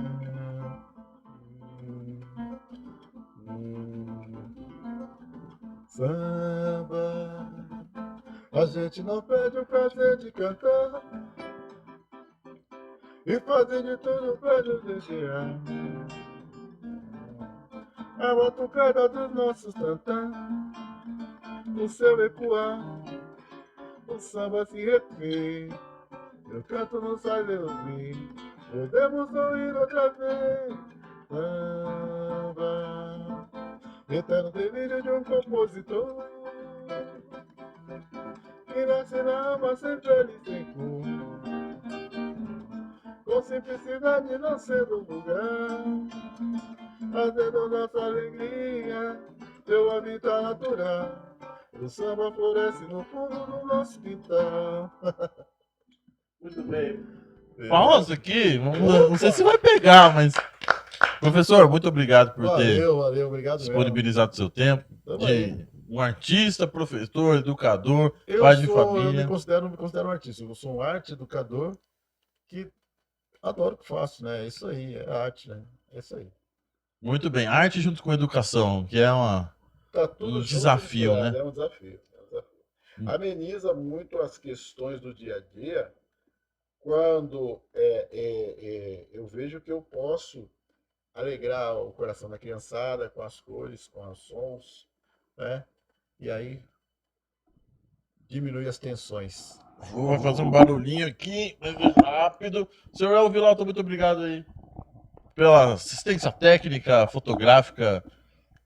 Samba. A gente não perde o prazer de cantar e fazer de tudo pra nos deixar. A batucada dos nossos tantã, o seu ecoar, o samba se refez. Eu canto no sai de ouvir, podemos ouvir outra vez. Samba, eterno delírio de um compositor que nasce na alma sem pele e sem cor, com simplicidade não sendo vulgar, fazendo nossa alegria teu habitat natural. O samba floresce no fundo do nosso quintal. Muito bem. Pausa aqui, não sei se vai pegar, mas. Professor, muito obrigado por ter obrigado disponibilizado seu tempo. De um artista, professor, educador, eu pai de família. Eu me considero um artista. Eu sou um arte educador que adoro o que faço, né? É isso aí, é arte, né? É isso aí. Muito bem. Arte junto com educação, que é um desafio, né? É um desafio. Ameniza muito as questões do dia a dia quando eu vejo que eu posso alegrar o coração da criançada com as cores, com os sons, né? E aí diminui as tensões. Vou fazer um barulhinho aqui, mas rápido. Senhor Elvio Vilauta, muito obrigado aí pela assistência técnica, fotográfica,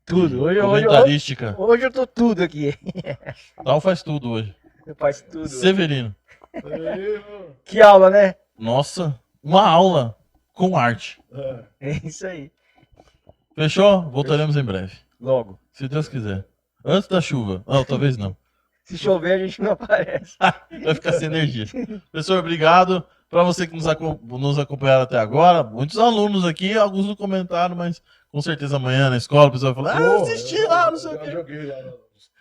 Tudo. comentarística. Hoje eu tô tudo aqui. Tal faz tudo hoje. Faz tudo. Severino. Que aula, né? Nossa, uma aula com arte. É isso aí. Fechou? Voltaremos em breve. Logo. Se Deus quiser. Antes da chuva. Não, talvez não. Se chover, a gente não aparece. Vai ficar sem energia. Professor, obrigado. Para você que nos acompanharam até agora, muitos alunos aqui, alguns não comentaram, mas com certeza amanhã na escola o pessoal vai falar: assisti lá, não sei o quê. Joguei lá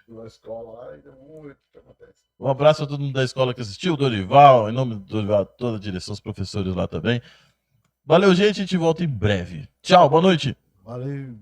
Na escola lá e deu muito que acontece. Um abraço a todo mundo da escola que assistiu, o Dorival, em nome do Dorival, toda a direção, os professores lá também. Valeu, gente, a gente volta em breve. Tchau, boa noite. Valeu.